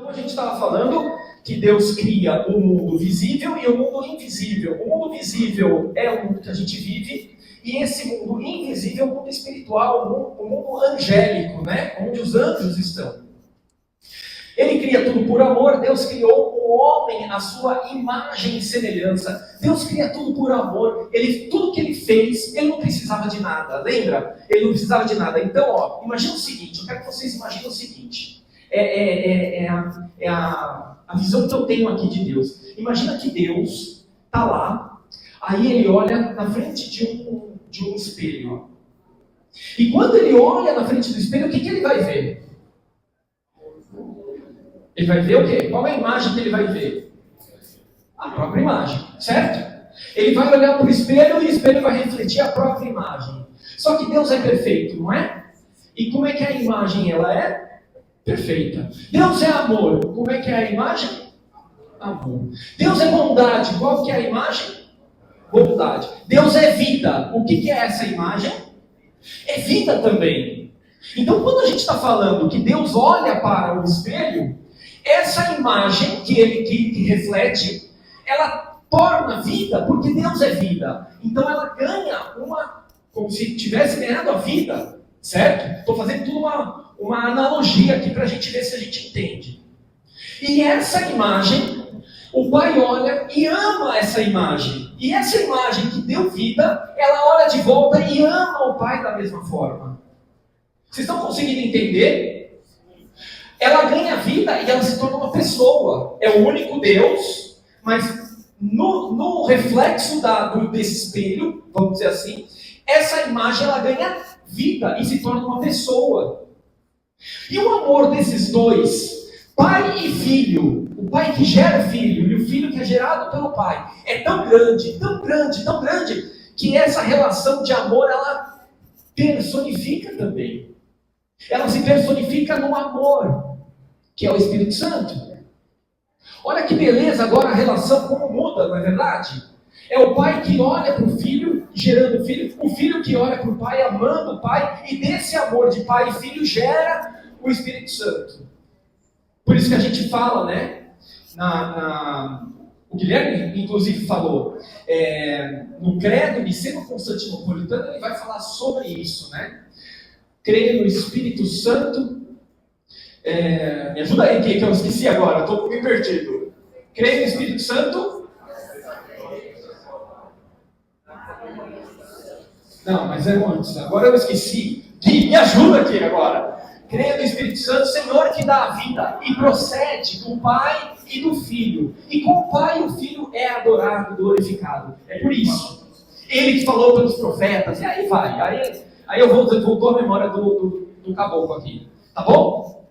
Então a gente estava falando que Deus cria o mundo visível e o mundo invisível. O mundo visível é o mundo que a gente vive, e esse mundo invisível é o mundo espiritual, o mundo angélico, né? Onde os anjos estão. Ele cria tudo por amor. Deus criou o homem à sua imagem e semelhança. Deus cria tudo por amor. Tudo que ele fez, ele não precisava de nada. Lembra? Ele não precisava de nada. Então, imagina o seguinte, eu quero que vocês imaginem o seguinte. A visão que eu tenho aqui de Deus. Imagina que Deus está lá, aí ele olha na frente de um espelho. E quando ele olha na frente do espelho, o que ele vai ver? Ele vai ver o quê? Qual é a imagem que ele vai ver? A própria imagem, certo? Ele vai olhar para o espelho e o espelho vai refletir a própria imagem. Só que Deus é perfeito, não é? E como é que a imagem ela é? Perfeita. Deus é amor. Como é que é a imagem? Amor. Deus é bondade. Qual que é a imagem? Bondade. Deus é vida. O que é essa imagem? É vida também. Então, quando a gente está falando que Deus olha para o espelho, essa imagem que reflete, ela torna vida, porque Deus é vida. Então ela ganha como se tivesse ganhado a vida, certo? Estou fazendo tudo uma analogia aqui para a gente ver se a gente entende. E essa imagem, o Pai olha e ama essa imagem. E essa imagem que deu vida, ela olha de volta e ama o Pai da mesma forma. Vocês estão conseguindo entender? Ela ganha vida e ela se torna uma pessoa. É o único Deus, mas no reflexo desse espelho, vamos dizer assim, essa imagem ela ganha vida e se torna uma pessoa. E o amor desses dois, pai e filho, o pai que gera filho e o filho que é gerado pelo pai, é tão grande, tão grande, tão grande, que essa relação de amor, ela personifica também. Ela se personifica no amor, que é o Espírito Santo. Olha que beleza agora a relação como muda, não é verdade? É o pai que olha para o filho, gerando o filho que olha para o pai, amando o pai, e desse amor de pai e filho gera o Espírito Santo. Por isso que a gente fala, né? O Guilherme, inclusive, falou, no credo niceno-constantinopolitano, ele vai falar sobre isso, né? Crer no Espírito Santo. Me ajuda aí, que eu esqueci agora, estou meio perdido. Crer no Espírito Santo. Não, mas é antes. Agora eu esqueci. Gui, me ajuda aqui agora. Crer no Espírito Santo, Senhor que dá a vida e procede do Pai e do Filho. E com o Pai o Filho é adorado, glorificado. É por isso. Ele que falou pelos profetas. E aí vai. Aí eu voltou a memória do caboclo aqui. Tá bom?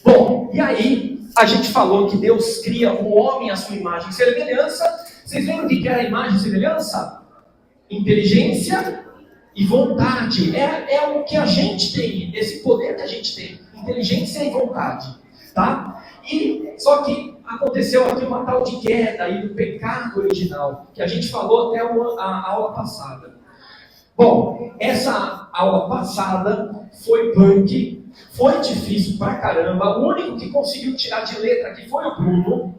Bom, e aí a gente falou que Deus cria o homem à sua imagem e semelhança. Vocês lembram o que era a imagem e semelhança? Inteligência e vontade. É o que a gente tem, esse poder que a gente tem. Inteligência e vontade. Tá? Só que aconteceu aqui uma tal de queda aí do pecado original, que a gente falou até a aula passada. Bom, essa aula passada foi punk, foi difícil pra caramba. O único que conseguiu tirar de letra aqui foi o Bruno,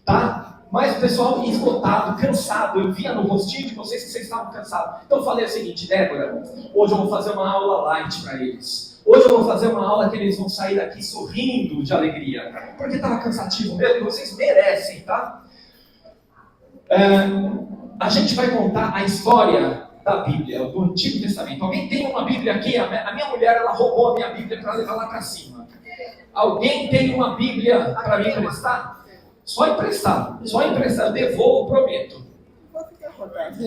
tá? Mas o pessoal esgotado, cansado, eu via no rostinho de vocês que vocês estavam cansados. Então eu falei o seguinte, Débora, hoje eu vou fazer uma aula light para eles. Hoje eu vou fazer uma aula que eles vão sair daqui sorrindo de alegria, porque estava cansativo mesmo e vocês merecem, tá? A gente vai contar a história da Bíblia, do Antigo Testamento. Alguém tem uma Bíblia aqui? A minha mulher, ela roubou a minha Bíblia para levar lá para cima. Alguém tem uma Bíblia para me emprestar? Só emprestar, eu devolvo, prometo.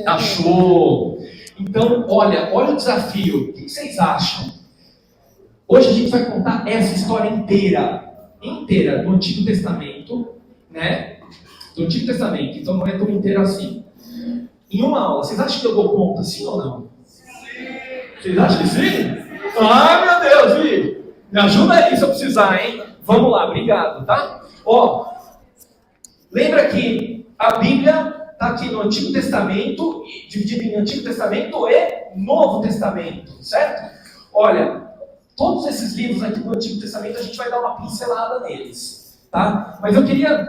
Achou! Então, olha o desafio. O que vocês acham? Hoje a gente vai contar essa história inteira do Antigo Testamento, né? Do Antigo Testamento, então não é tão inteira assim. Em uma aula, vocês acham que eu dou conta, sim ou não? Vocês acham que sim? Ah, meu Deus, Vi! Me ajuda aí se eu precisar, hein? Vamos lá, obrigado, tá? Lembra que a Bíblia está aqui no Antigo Testamento, dividida em Antigo Testamento e Novo Testamento, certo? Olha, todos esses livros aqui do Antigo Testamento, a gente vai dar uma pincelada neles. tá? Mas eu queria,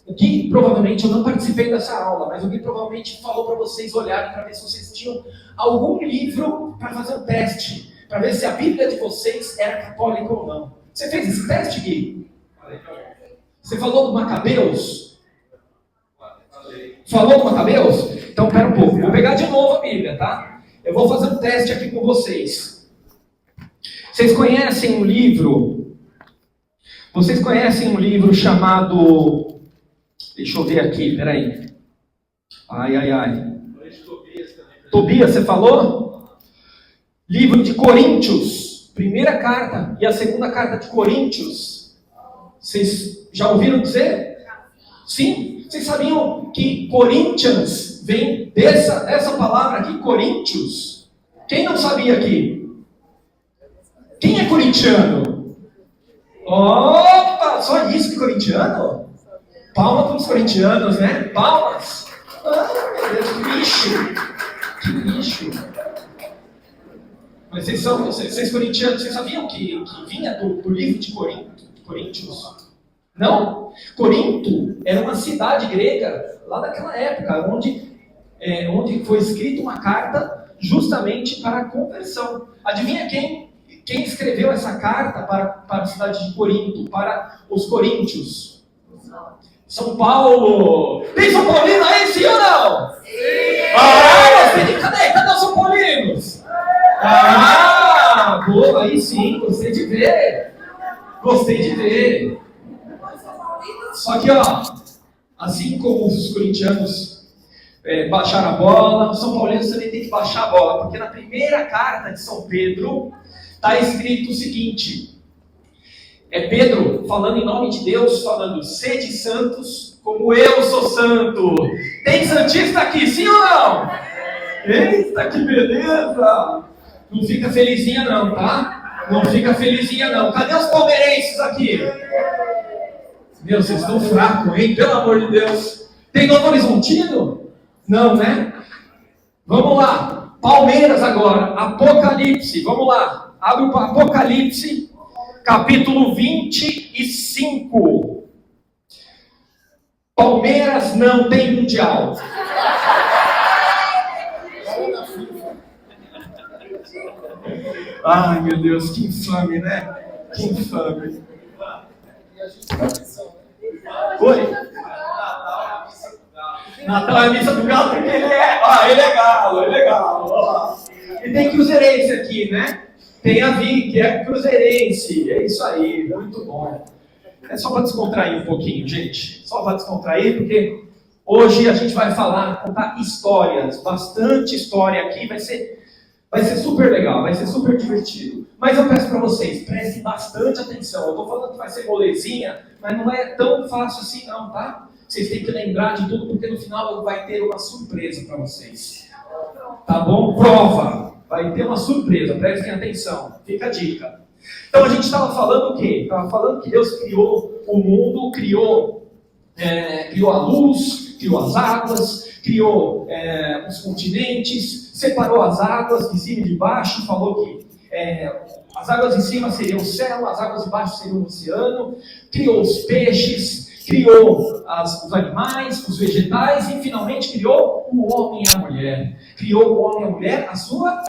o Gui provavelmente, eu não participei dessa aula, mas o Gui provavelmente falou para vocês olharem para ver se vocês tinham algum livro para fazer um teste, para ver se a Bíblia de vocês era católica ou não. Você fez esse teste, Gui? Você falou do Macabeus? Falou do Macabeus? Então, pera um pouco. Vou pegar de novo a Bíblia, tá? Eu vou fazer um teste aqui com vocês. Vocês conhecem um livro? Vocês conhecem um livro chamado... Deixa eu ver aqui, peraí. Ai. Tobias, você falou? Livro de Coríntios. Primeira carta e a segunda carta de Coríntios. Vocês já ouviram dizer? Sim? Vocês sabiam que Corinthians vem dessa palavra aqui, Coríntios? Quem não sabia aqui? Quem é corintiano? Opa, só isso que corintiano? Palma para os corintianos, né? Palmas. Meu Deus, que lixo. Mas vocês corintianos, vocês sabiam que vinha do livro de Coríntios? Não? Corinto era uma cidade grega, lá daquela época, onde foi escrita uma carta justamente para a conversão. Adivinha quem escreveu essa carta para a cidade de Corinto, para os coríntios? São Paulo! Tem São Paulino aí, sim ou não? Sim! Cadê os São Paulinos? Boa, aí sim, gostei de ver. Só que, assim como os corintianos baixaram a bola, os São Paulinos também tem que baixar a bola, porque na primeira carta de São Pedro está escrito o seguinte: é Pedro falando em nome de Deus, falando, sede santos como eu sou santo. Tem santista aqui, sim ou não? Eita, que beleza! Não fica felizinha não, tá? Não fica felizinha não. Cadê os palmeirenses aqui? Meu, vocês estão fracos, hein? Pelo amor de Deus. Tem Novo Horizontino? Não, né? Vamos lá. Palmeiras agora. Apocalipse. Vamos lá. Abre o Apocalipse, capítulo 25. Palmeiras não tem mundial. Ai, meu Deus, que infame, né? Que infame. Oi? Natal é a missa do Galo porque ele é galo. E tem cruzeirense aqui, né? Tem a Vi, que é cruzeirense. É isso aí, muito bom. É só para descontrair um pouquinho, gente. Só para descontrair, porque hoje a gente vai contar histórias. Bastante história aqui. Vai ser super legal, vai ser super divertido. Mas eu peço para vocês, prestem bastante atenção. Eu estou falando que vai ser molezinha, mas não é tão fácil assim não, tá? Vocês têm que lembrar de tudo, porque no final vai ter uma surpresa para vocês. Tá bom? Prova! Vai ter uma surpresa, prestem atenção. Fica a dica. Então a gente estava falando o quê? Estava falando que Deus criou o mundo, criou a luz, criou as águas, criou os continentes, separou as águas de cima e de baixo, falou que as águas de cima seriam o céu, as águas de baixo seriam o oceano, criou os peixes, criou os animais, os vegetais e finalmente criou o homem e a mulher. Criou o homem e a mulher a sua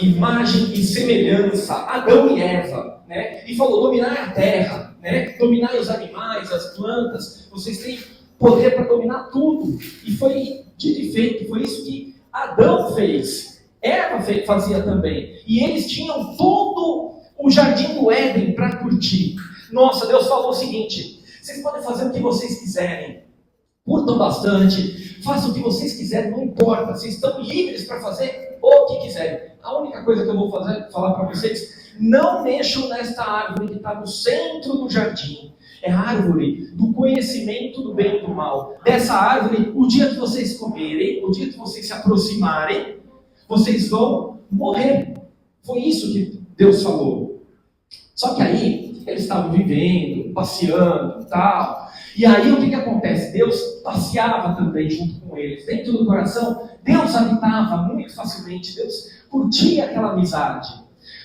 imagem e semelhança, Adão e Eva, né? E falou, dominai a terra, né? Dominai os animais, as plantas, vocês têm poder para dominar tudo. E foi dito e feito, foi isso que Adão fez. Eva fazia também. E eles tinham todo o jardim do Éden para curtir. Nossa, Deus falou o seguinte, vocês podem fazer o que vocês quiserem, curtam bastante, façam o que vocês quiserem, não importa, vocês estão livres para fazer o que quiserem. A única coisa que eu vou falar para vocês, não mexam nesta árvore que está no centro do jardim. É a árvore do conhecimento do bem e do mal. Dessa árvore, o dia que vocês comerem, o dia que vocês se aproximarem, vocês vão morrer. Foi isso que Deus falou. Só que aí, eles estavam vivendo, passeando e tal. E aí, o que acontece? Deus passeava também junto com eles. Dentro do coração, Deus habitava muito facilmente. Deus curtia aquela amizade.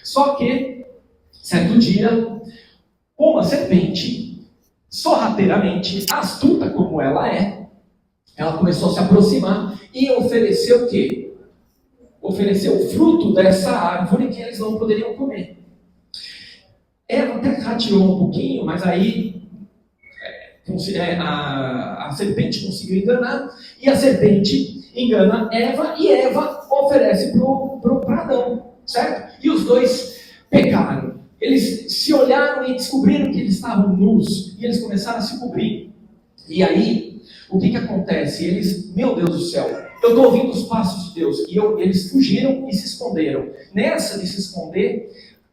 Só que, certo dia, uma serpente sorrateiramente, astuta como ela começou a se aproximar e ofereceu o quê? Ofereceu o fruto dessa árvore que eles não poderiam comer. Ela até rateou um pouquinho, mas aí a serpente conseguiu enganar, e a serpente engana Eva, e Eva oferece para Adão, certo? E os dois pecaram. Eles se olharam e descobriram que eles estavam nus, e eles começaram a se cobrir. E aí, o que acontece? Eles, meu Deus do céu, eu estou ouvindo os passos de Deus, e eles fugiram e se esconderam. Nessa de se esconder,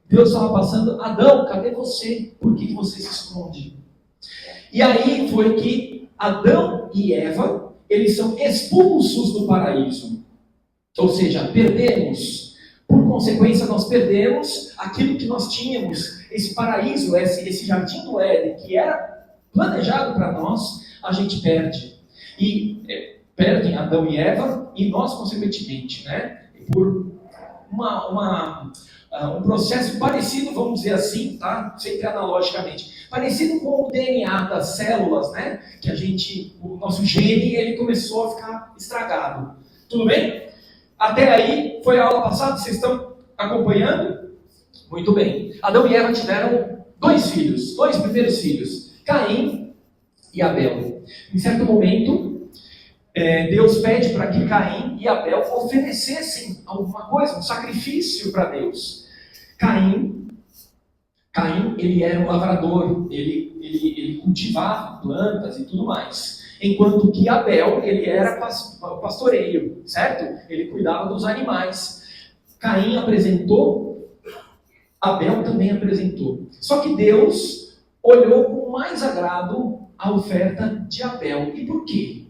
Deus estava passando: Adão, cadê você? Por que você se esconde? E aí foi que Adão e Eva, eles são expulsos do paraíso. Ou seja, perdemos. Por consequência, nós perdemos aquilo que nós tínhamos. Esse paraíso, esse jardim do Éden, que era planejado para nós, a gente perde. E perdem Adão e Eva, e nós, consequentemente, né? Por um processo parecido, vamos dizer assim, tá? Sempre analogicamente, parecido com o DNA das células, né? Que o nosso gene, ele começou a ficar estragado. Tudo bem? Até aí, foi a aula passada, vocês estão acompanhando? Muito bem. Adão e Eva tiveram dois primeiros filhos, Caim e Abel. Em certo momento, Deus pede para que Caim e Abel oferecessem alguma coisa, um sacrifício para Deus. Caim, ele era um lavrador, ele cultivava plantas e tudo mais. Enquanto que Abel, ele era pastoreio, certo? Ele cuidava dos animais. Caim apresentou, Abel também apresentou. Só que Deus olhou com mais agrado a oferta de Abel. E por quê?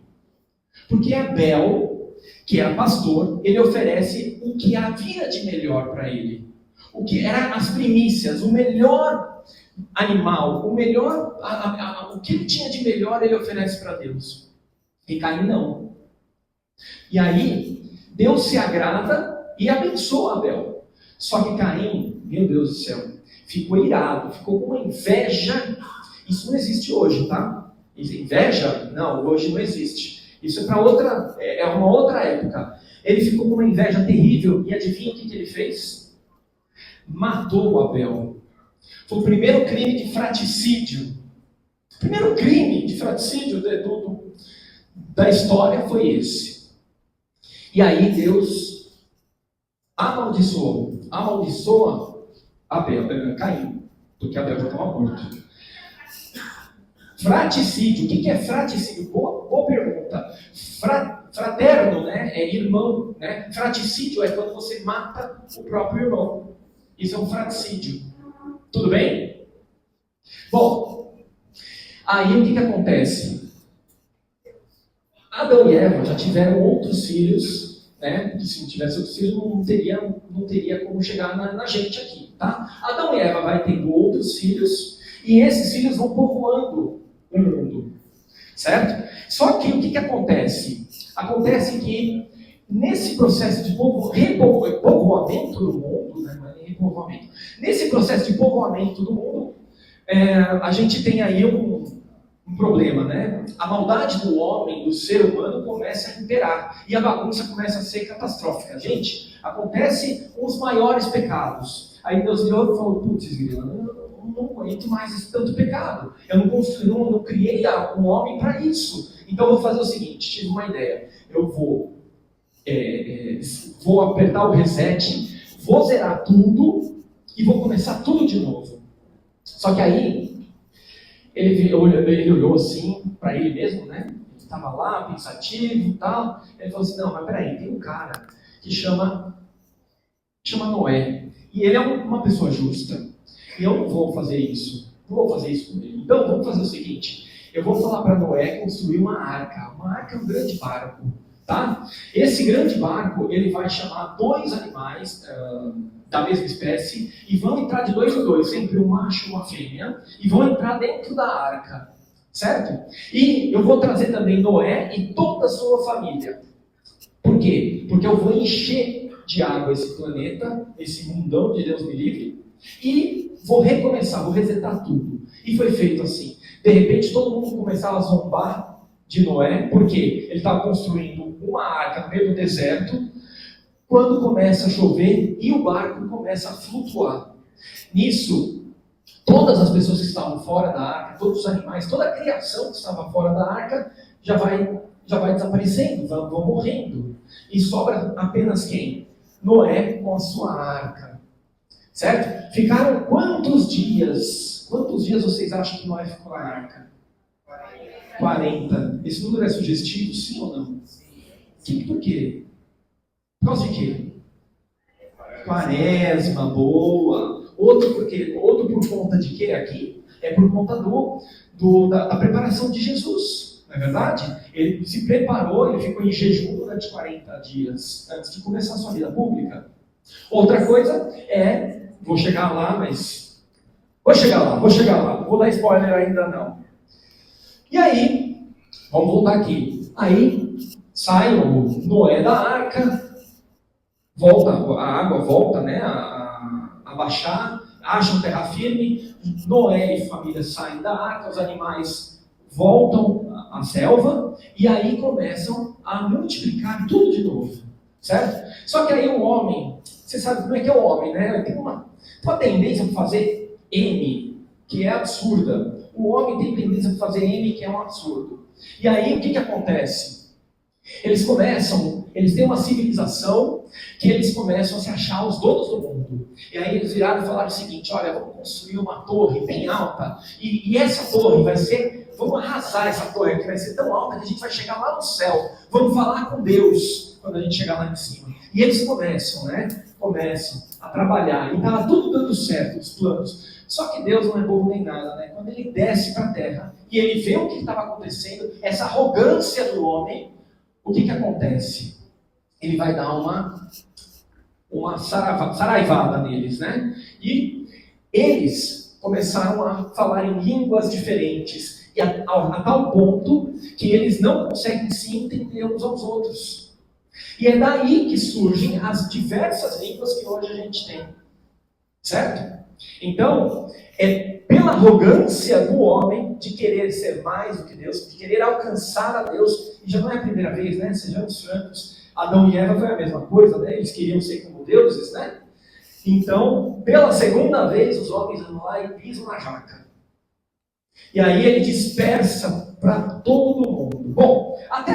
Porque Abel, que era pastor, ele oferece o que havia de melhor para ele. O que eram as primícias, o melhor animal, o melhor, o que ele tinha de melhor ele oferece para Deus. E Caim não. E aí, Deus se agrada e abençoa Abel. Só que Caim, meu Deus do céu, ficou irado, ficou com uma inveja. Isso não existe hoje, tá? Inveja? Não, hoje não existe. Isso é uma outra época. Ele ficou com uma inveja terrível e adivinha o que ele fez? Matou Abel. Foi o primeiro crime de fratricídio. O primeiro crime de fratricídio da história foi esse. E aí Deus amaldiçoa Caim, porque Abel já estava morto. Fratricídio, o que é fratricídio? Boa pergunta. Fraterno, né? É irmão, né? Fratricídio é quando você mata o próprio irmão. Isso é um fratricídio. Tudo bem? Bom, aí o que acontece? Adão e Eva já tiveram outros filhos, né? Se não tivesse outros filhos, não teria como chegar na gente aqui, tá? Adão e Eva vai tendo outros filhos, e esses filhos vão povoando o mundo, certo? Só que o que acontece? Acontece que nesse processo de povoamento do mundo, né? Não é nem repovoamento. Nesse processo de povoamento do mundo, a gente tem aí um problema, né? A maldade do homem, do ser humano, começa a imperar. E a bagunça começa a ser catastrófica. Gente, acontece os maiores pecados. Aí Deus virou e falou: putz, eu não aguento mais esse tanto pecado. Eu não criei um homem para isso. Então eu vou fazer o seguinte, tive uma ideia. Eu vou apertar o reset, vou zerar tudo e vou começar tudo de novo. Só que aí, ele olhou assim, para ele mesmo, né? Ele estava lá, pensativo e tal. Ele falou assim: não, mas peraí, tem um cara que chama Noé. E ele é uma pessoa justa. E eu não vou fazer isso. Não vou fazer isso com ele. Então, vamos fazer o seguinte. Eu vou falar para Noé construir uma arca. Uma arca é um grande barco. Tá? Esse grande barco, ele vai chamar 2 animais da mesma espécie e vão entrar de 2 em 2, sempre um macho e uma fêmea, e vão entrar dentro da arca, certo? E eu vou trazer também Noé e toda a sua família. Por quê? Porque eu vou encher de água esse planeta, esse mundão de Deus me livre, e vou recomeçar, vou resetar tudo. E foi feito assim. De repente todo mundo começava a zombar de Noé, porque ele estava construindo uma arca no meio do deserto, quando começa a chover e o barco começa a flutuar. Nisso, todas as pessoas que estavam fora da arca, todos os animais, toda a criação que estava fora da arca, já vai desaparecendo, vão morrendo. E sobra apenas quem? Noé com a sua arca. Certo? Ficaram quantos dias? Quantos dias vocês acham que Noé ficou na arca? 40. Esse número é sugestivo, sim ou não? Sim. Por quê? Por causa de quê? Quaresma, boa. Outro por quê? Outro por conta de quê aqui? É por conta da preparação de Jesus. Não é verdade? Ele se preparou, ele ficou em jejum durante 40 dias antes de começar a sua vida pública. Outra coisa é, vou chegar lá, não vou dar spoiler ainda não. E aí, vamos voltar aqui. Aí, sai o Noé da arca, a água volta, né, a baixar, acham terra firme, Noé e família saem da arca, os animais voltam à selva, e aí começam a multiplicar tudo de novo, certo? Só que aí o homem, você sabe como é que é o homem, né? Ele tem uma tendência para fazer M, que é absurda. O homem tem tendência para fazer M, que é um absurdo. E aí o que acontece? Eles têm uma civilização que eles começam a se achar os donos do mundo. E aí eles viraram e falaram o seguinte: olha, vamos construir uma torre bem alta, e essa torre vamos arrasar essa torre, que vai ser tão alta que a gente vai chegar lá no céu, vamos falar com Deus quando a gente chegar lá em cima. E eles começam a trabalhar, e estava tudo dando certo, os planos. Só que Deus não é bobo nem nada, né? Quando ele desce para a terra, e ele vê o que estava acontecendo, essa arrogância do homem, o que acontece? Ele vai dar uma saraivada neles, né? E eles começaram a falar em línguas diferentes, e a tal ponto que eles não conseguem se entender uns aos outros. E é daí que surgem as diversas línguas que hoje a gente tem. Certo? Então, é pela arrogância do homem de querer ser mais do que Deus, de querer alcançar a Deus, e já não é a primeira vez, né? Sejamos francos, Adão e Eva foi a mesma coisa, né? Eles queriam ser como deuses, né? Então, pela segunda vez, os homens vão lá e pisam na jaca. E aí ele dispersa para todo mundo. Bom, até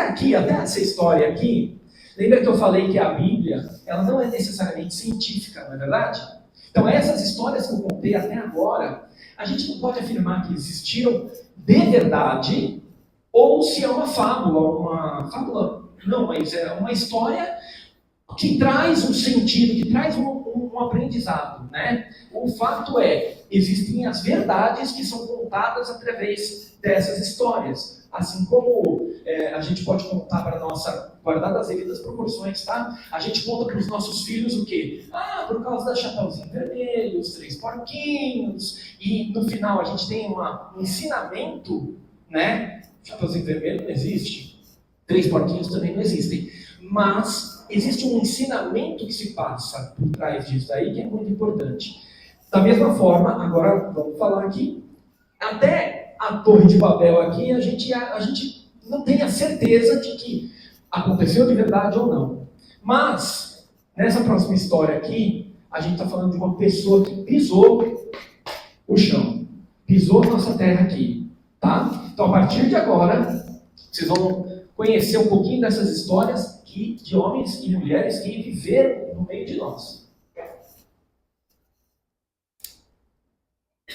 essa história aqui, lembra que eu falei que a Bíblia, ela não é necessariamente científica, não é verdade? Então essas histórias que eu contei até agora, a gente não pode afirmar que existiram de verdade, ou se é uma fábula, não, mas é uma história que traz um sentido, que traz um aprendizado, né? O fato é, existem as verdades que são contadas através dessas histórias. Assim como a gente pode contar para nossa, guardar as devidas proporções, tá? A gente conta para os nossos filhos o quê? Por causa da Chapeuzinho Vermelho, os 3 porquinhos, e no final a gente tem um ensinamento, né? Chapeuzinho Vermelho não existe, 3 porquinhos também não existem, mas existe um ensinamento que se passa por trás disso aí, que é muito importante. Da mesma forma, agora vamos falar aqui, até a Torre de Babel aqui, a gente não tem a certeza de que aconteceu de verdade ou não. Mas, nessa próxima história aqui, a gente está falando de uma pessoa que pisou o chão, pisou a nossa terra aqui, tá? Então, a partir de agora, vocês vão conhecer um pouquinho dessas histórias de homens e mulheres que viveram no meio de nós.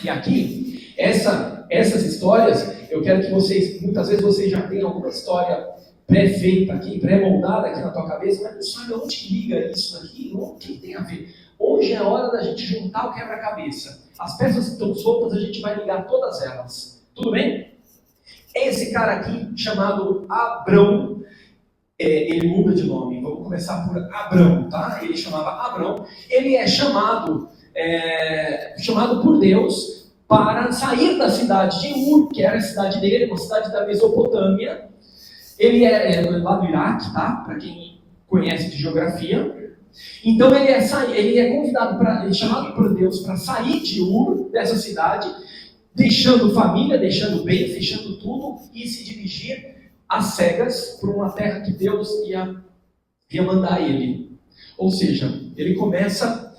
E aqui, essas histórias, eu quero que vocês, muitas vezes vocês já têm alguma história pré-feita aqui, pré-moldada aqui na tua cabeça, mas não sabe onde que liga isso aqui, o que tem a ver. Hoje é a hora da gente juntar o quebra-cabeça. As peças que estão soltas, a gente vai ligar todas elas. Tudo bem? Esse cara aqui, chamado Abrão, ele muda de nome. Vamos começar por Abrão, tá? Ele chamava Abrão. Ele é chamado por Deus para sair da cidade de Ur, que era a cidade dele, uma cidade da Mesopotâmia. Ele é lá do Iraque, tá? Para quem conhece de geografia. Então ele é convidado, ele é chamado por Deus para sair de Ur, dessa cidade, deixando família, deixando bem, fechando tudo e se dirigir às cegas para uma terra que Deus ia mandar ele. Ou seja, ele começa,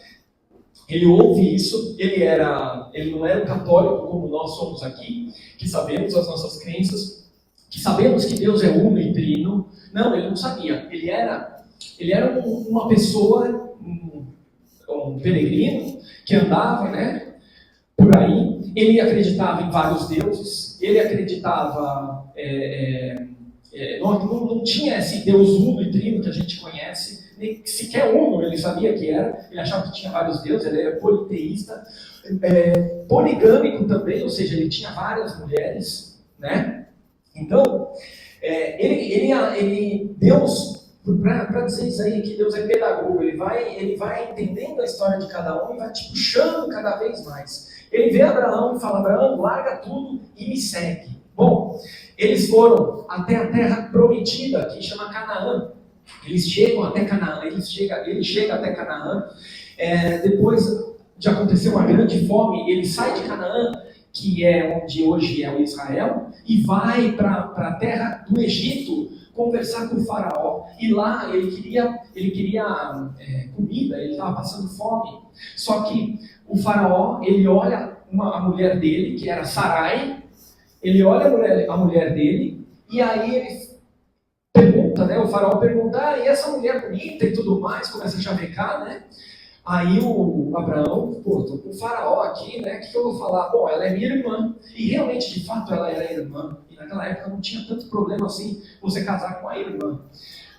ele ouve isso, ele não era um católico como nós somos aqui, que sabemos as nossas crenças, que sabemos que Deus é uno e trino. Não, ele não sabia. Ele era uma pessoa, um peregrino que andava, né, por aí. Ele acreditava em vários deuses. Ele acreditava, não tinha esse Deus uno e trino que a gente conhece, nem sequer uno. Ele sabia que era. Ele achava que tinha vários deuses. Ele era politeísta, poligâmico também, ou seja, ele tinha várias mulheres, né? Então, Deus, para dizer isso aí, que Deus é pedagogo, ele vai entendendo a história de cada um e vai te puxando cada vez mais. Ele vê Abraão e fala: Abraão, larga tudo e me segue. Bom, eles foram até a terra prometida, que chama Canaã. Eles chegam até Canaã, ele chega até Canaã. Depois de acontecer uma grande fome, ele sai de Canaã, que é onde hoje é o Israel, e vai para a terra do Egito conversar com o faraó. E lá ele queria comida, ele estava passando fome. Só que o faraó, ele olha a mulher dele, que era Sarai, ele olha a mulher dele, e aí ele pergunta, né? O faraó pergunta: e essa mulher bonita e tudo mais, começa a chavecar, né? Aí o Abraão, tô com o faraó aqui, né? O que eu vou falar? Bom, ela é minha irmã. E realmente, de fato, ela era irmã. E naquela época não tinha tanto problema assim você casar com a irmã.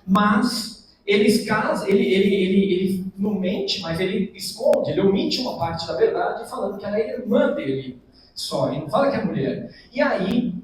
Mas eles casam, ele não mente, mas ele esconde, ele omite uma parte da verdade, falando que ela é irmã dele só. Ele não fala que é mulher. E aí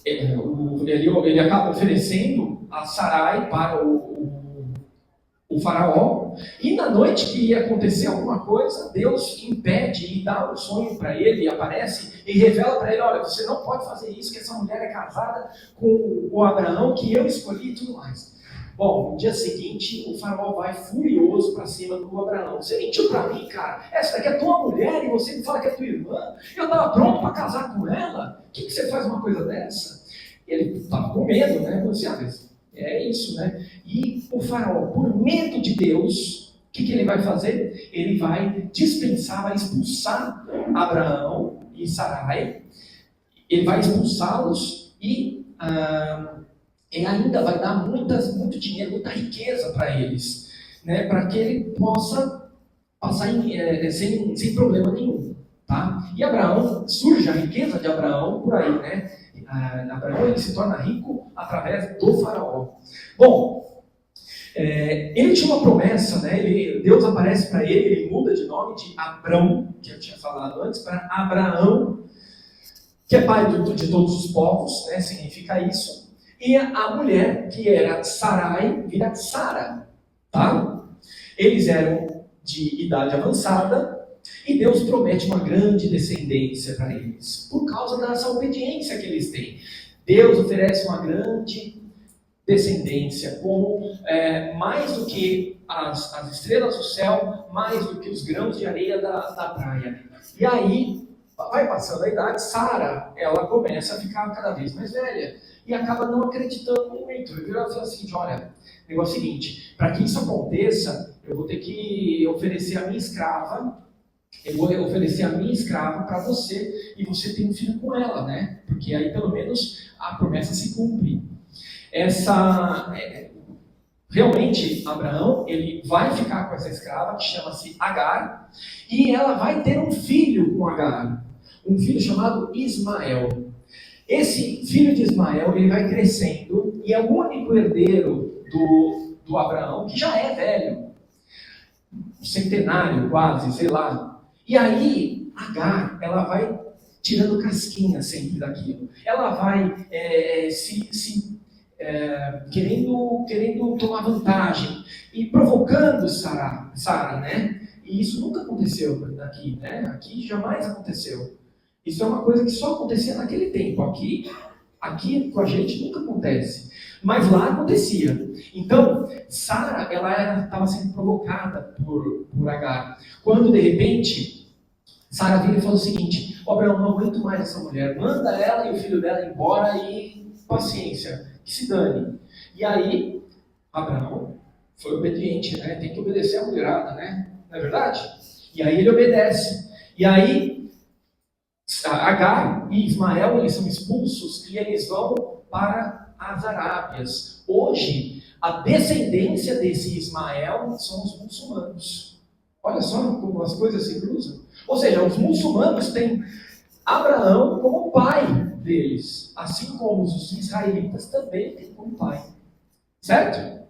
ele acaba oferecendo a Sarai para o faraó, e na noite que ia acontecer alguma coisa, Deus impede e dá um sonho para ele, aparece e revela para ele: olha, você não pode fazer isso, que essa mulher é casada com o Abraão, que eu escolhi e tudo mais. Bom, no dia seguinte, o faraó vai furioso para cima do Abraão: você mentiu para mim, cara, essa daqui é tua mulher e você me fala que é tua irmã, eu estava pronto para casar com ela, o que você faz uma coisa dessa? Ele estava com medo, né? É isso, né? E o faraó, por medo de Deus, o que ele vai fazer? Ele vai dispensar, vai expulsar Abraão e Sarai. Ele vai expulsá-los e ele ainda vai dar muito dinheiro, muita riqueza para eles, né? Para que ele possa passar sem problema nenhum, tá? E Abraão, surge a riqueza de Abraão por aí, né? Abraão, ele se torna rico através do faraó. Bom, ele tinha uma promessa, né? Deus aparece para ele, ele muda de nome de Abrão, que eu tinha falado antes, para Abraão, que é pai de todos os povos, né? Significa isso. E a mulher, que era Sarai, vira Sara, tá? Eles eram de idade avançada, e Deus promete uma grande descendência para eles, por causa dessa obediência que eles têm. Deus oferece uma grande descendência, como mais do que as estrelas do céu, mais do que os grãos de areia da praia. E aí, vai passando a idade, Sara, ela começa a ficar cada vez mais velha, e acaba não acreditando muito. Ela fala assim: olha, o negócio é o seguinte, para que isso aconteça, eu vou ter que oferecer a minha escrava, para você, e você tem um filho com ela, né? Porque aí pelo menos a promessa se cumpre. Realmente, Abraão, ele vai ficar com essa escrava, que chama-se Agar, e ela vai ter um filho com Agar, um filho chamado Ismael. Esse filho de Ismael, ele vai crescendo, e é o único herdeiro do Abraão, que já é velho, centenário quase, sei lá. E aí, Agar, ela vai tirando casquinha sempre daquilo. Ela vai querendo tomar vantagem e provocando Sara, né? E isso nunca aconteceu aqui, né? Aqui jamais aconteceu. Isso é uma coisa que só acontecia naquele tempo. Aqui com a gente nunca acontece. Mas lá acontecia. Então, Sara, ela estava sendo provocada por Agar. Quando, de repente, Sara vira e fala o seguinte: Ó, Abraão, não aguento mais essa mulher, manda ela e o filho dela embora e paciência, que se dane. E aí, Abraão foi obediente, né? Tem que obedecer a mulherada, né? Não é verdade? E aí ele obedece. E aí, Agar e Ismael, eles são expulsos e eles vão para as Arábias. Hoje, a descendência desse Ismael são os muçulmanos. Olha só como as coisas se cruzam. Ou seja, os muçulmanos têm Abraão como pai deles, assim como os israelitas também têm como pai. Certo?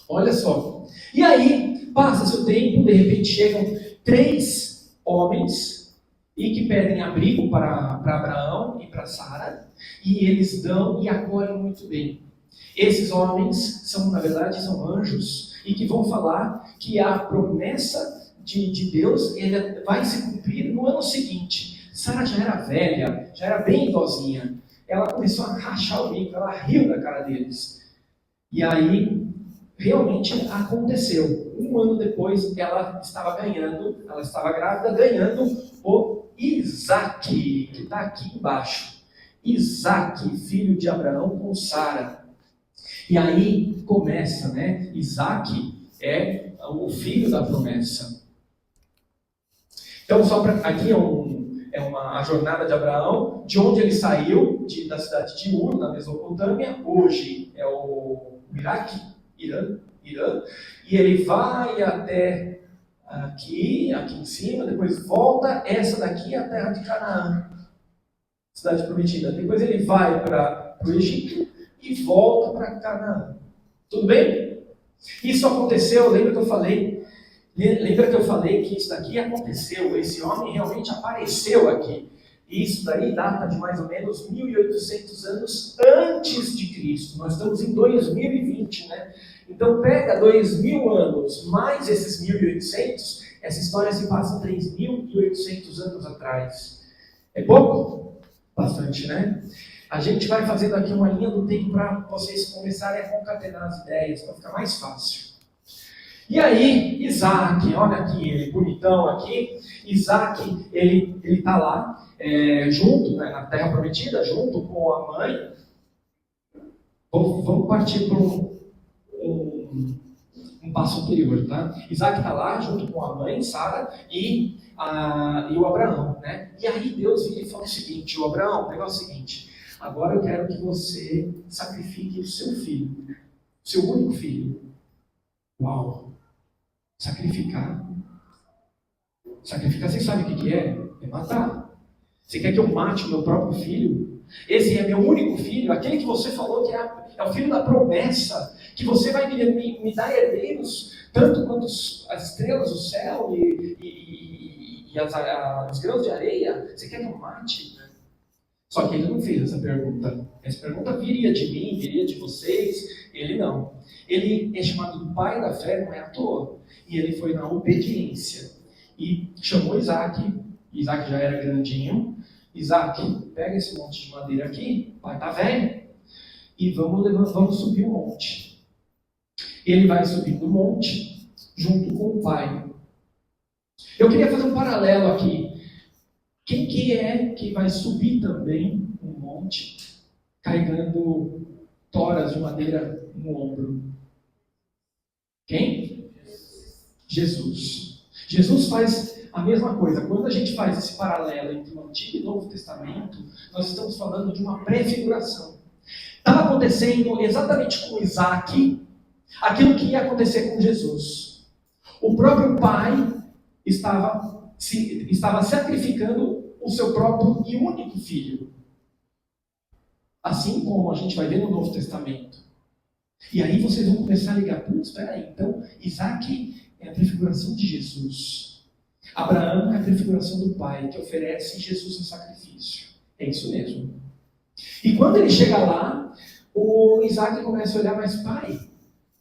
Olha só. E aí, passa-se o tempo, de repente chegam 3 homens e que pedem abrigo para Abraão e para Sara, e eles dão e acolhem muito bem. Esses homens são, na verdade, são anjos, e que vão falar que a promessa de Deus ele vai se cumprir no ano seguinte. Sara já era velha, já era bem idosinha. Ela começou a rachar o bico, ela riu da cara deles. E aí, realmente aconteceu. Um ano depois, ela estava grávida, ganhando o Isaac, que está aqui embaixo. Isaac, filho de Abraão com Sara. E aí começa, né? Isaac é o filho da promessa. Então, aqui é a jornada de Abraão, de onde ele saiu, da cidade de Ur, na Mesopotâmia, hoje é o Iraque, Irã, e ele vai até aqui em cima, depois volta, essa daqui é a terra de Canaã, cidade prometida. Depois ele vai para o Egito e volta para Canaã. Tudo bem? Isso aconteceu, lembra que eu falei que isso daqui aconteceu, esse homem realmente apareceu aqui. Isso daí data de mais ou menos 1800 anos antes de Cristo. Nós estamos em 2020, né? Então pega 2000 anos mais esses 1800, essa história se passa 3.800 anos atrás. É pouco? Bastante, né? A gente vai fazendo aqui uma linha do tempo para vocês começarem a concatenar as ideias, para ficar mais fácil. E aí, Isaac, olha aqui, ele bonitão aqui. Isaac, ele está lá, junto, né, na Terra Prometida, junto com a mãe. Vamos partir para um passo anterior, tá? Isaac está lá, junto com a mãe, Sara, e o Abraão, né? E aí Deus vira e fala o seguinte: o Abraão, o negócio é o seguinte, agora eu quero que você sacrifique o seu filho, seu único filho. Uau! Sacrificar. Sacrificar, vocês sabem o que é? É matar. Você quer que eu mate o meu próprio filho? Esse é meu único filho, aquele que você falou que é o filho da promessa, que você vai me dar herdeiros, tanto quanto as estrelas do céu e os grãos de areia. Você quer que eu mate? Só que ele não fez essa pergunta. Essa pergunta viria de mim, viria de vocês. Ele não. Ele é chamado do pai da fé, não é à toa. E ele foi na obediência. E chamou Isaac. Isaac já era grandinho. Isaac, pega esse monte de madeira aqui, o pai está velho, e vamos subir o monte. Ele vai subindo o monte junto com o pai. Eu queria fazer um paralelo aqui. Quem que é que vai subir também um monte carregando toras de madeira no ombro? Quem? Jesus. Jesus faz a mesma coisa. Quando a gente faz esse paralelo entre o Antigo e o Novo Testamento, nós estamos falando de uma prefiguração. Estava acontecendo exatamente com Isaac aquilo que ia acontecer com Jesus. O próprio pai estava sacrificando o seu próprio e único filho. Assim como a gente vai ver no Novo Testamento. E aí vocês vão começar a ligar, espera aí, então Isaac é a prefiguração de Jesus. Abraão é a prefiguração do pai, que oferece Jesus em sacrifício. É isso mesmo. E quando ele chega lá, o Isaac começa a olhar, mas pai,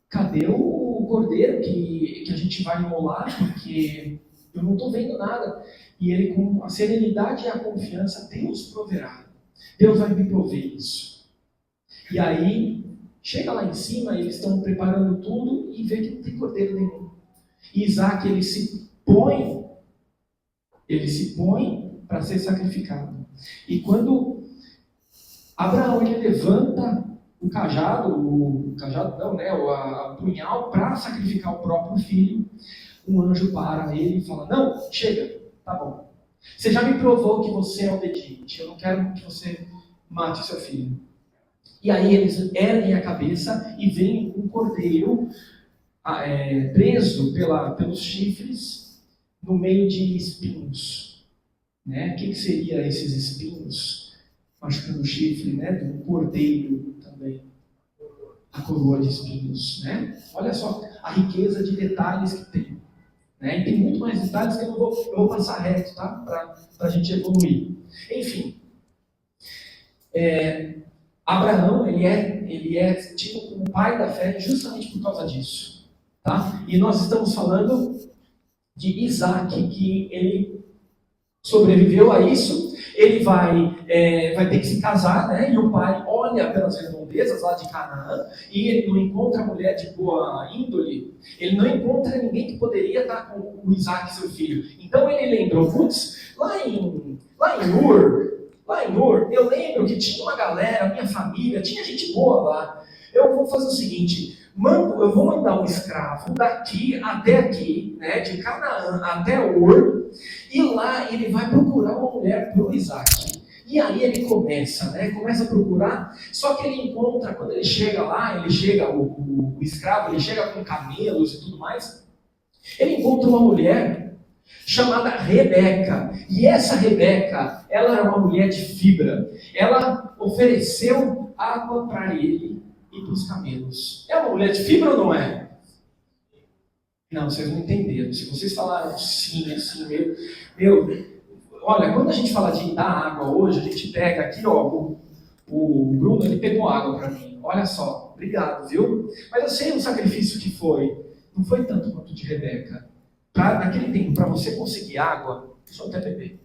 cadê o cordeiro que a gente vai imolar? Porque eu não estou vendo nada. E ele, com a serenidade e a confiança, Deus proverá. Deus vai me prover isso. E aí, chega lá em cima, eles estão preparando tudo e vê que não tem cordeiro nenhum. E Isaac, ele se põe para ser sacrificado. E quando Abraão ele levanta o cajado não, né, o punhal para sacrificar o próprio filho, um anjo para ele e fala: não, chega, tá bom. Você já me provou que você é obediente, eu não quero que você mate o seu filho. E aí eles erguem a cabeça e veem um cordeiro preso pelos chifres no meio de espinhos. Né? O que seria esses espinhos? Machucando o chifre, né? Do cordeiro também. A coroa de espinhos. Né? Olha só a riqueza de detalhes que tem. Né? E tem muito mais detalhes que eu vou passar reto, tá? Para a gente evoluir. Enfim. Abraão, ele é tido como pai da fé justamente por causa disso. Tá? E nós estamos falando de Isaac, que ele sobreviveu a isso. Ele vai ter que se casar, né? E o pai olha pelas redondezas lá de Canaã e ele não encontra mulher de boa índole. Ele não encontra ninguém que poderia estar com o Isaac, seu filho. Então ele lembrou, putz, lá em Ur, eu lembro que tinha uma galera, minha família, tinha gente boa lá. Eu vou fazer o seguinte, eu vou mandar um escravo daqui até aqui, né, de Canaã até Ur, e lá ele vai procurar uma mulher para o Isaac. E aí ele começa a procurar, só que ele encontra, quando ele chega lá, o escravo, ele chega com camelos e tudo mais, ele encontra uma mulher chamada Rebeca. E essa Rebeca, ela era uma mulher de fibra. Ela ofereceu água para ele e para os camelos. É uma mulher de fibra ou não é? Não, vocês não entenderam. Se vocês falaram sim, assim, olha, quando a gente fala de dar água hoje, a gente pega aqui, ó, o Bruno, ele pegou água para mim. Olha só, obrigado, viu? Mas eu sei o sacrifício que foi. Não foi tanto quanto de Rebeca. Naquele tempo, para você conseguir água, só até beber.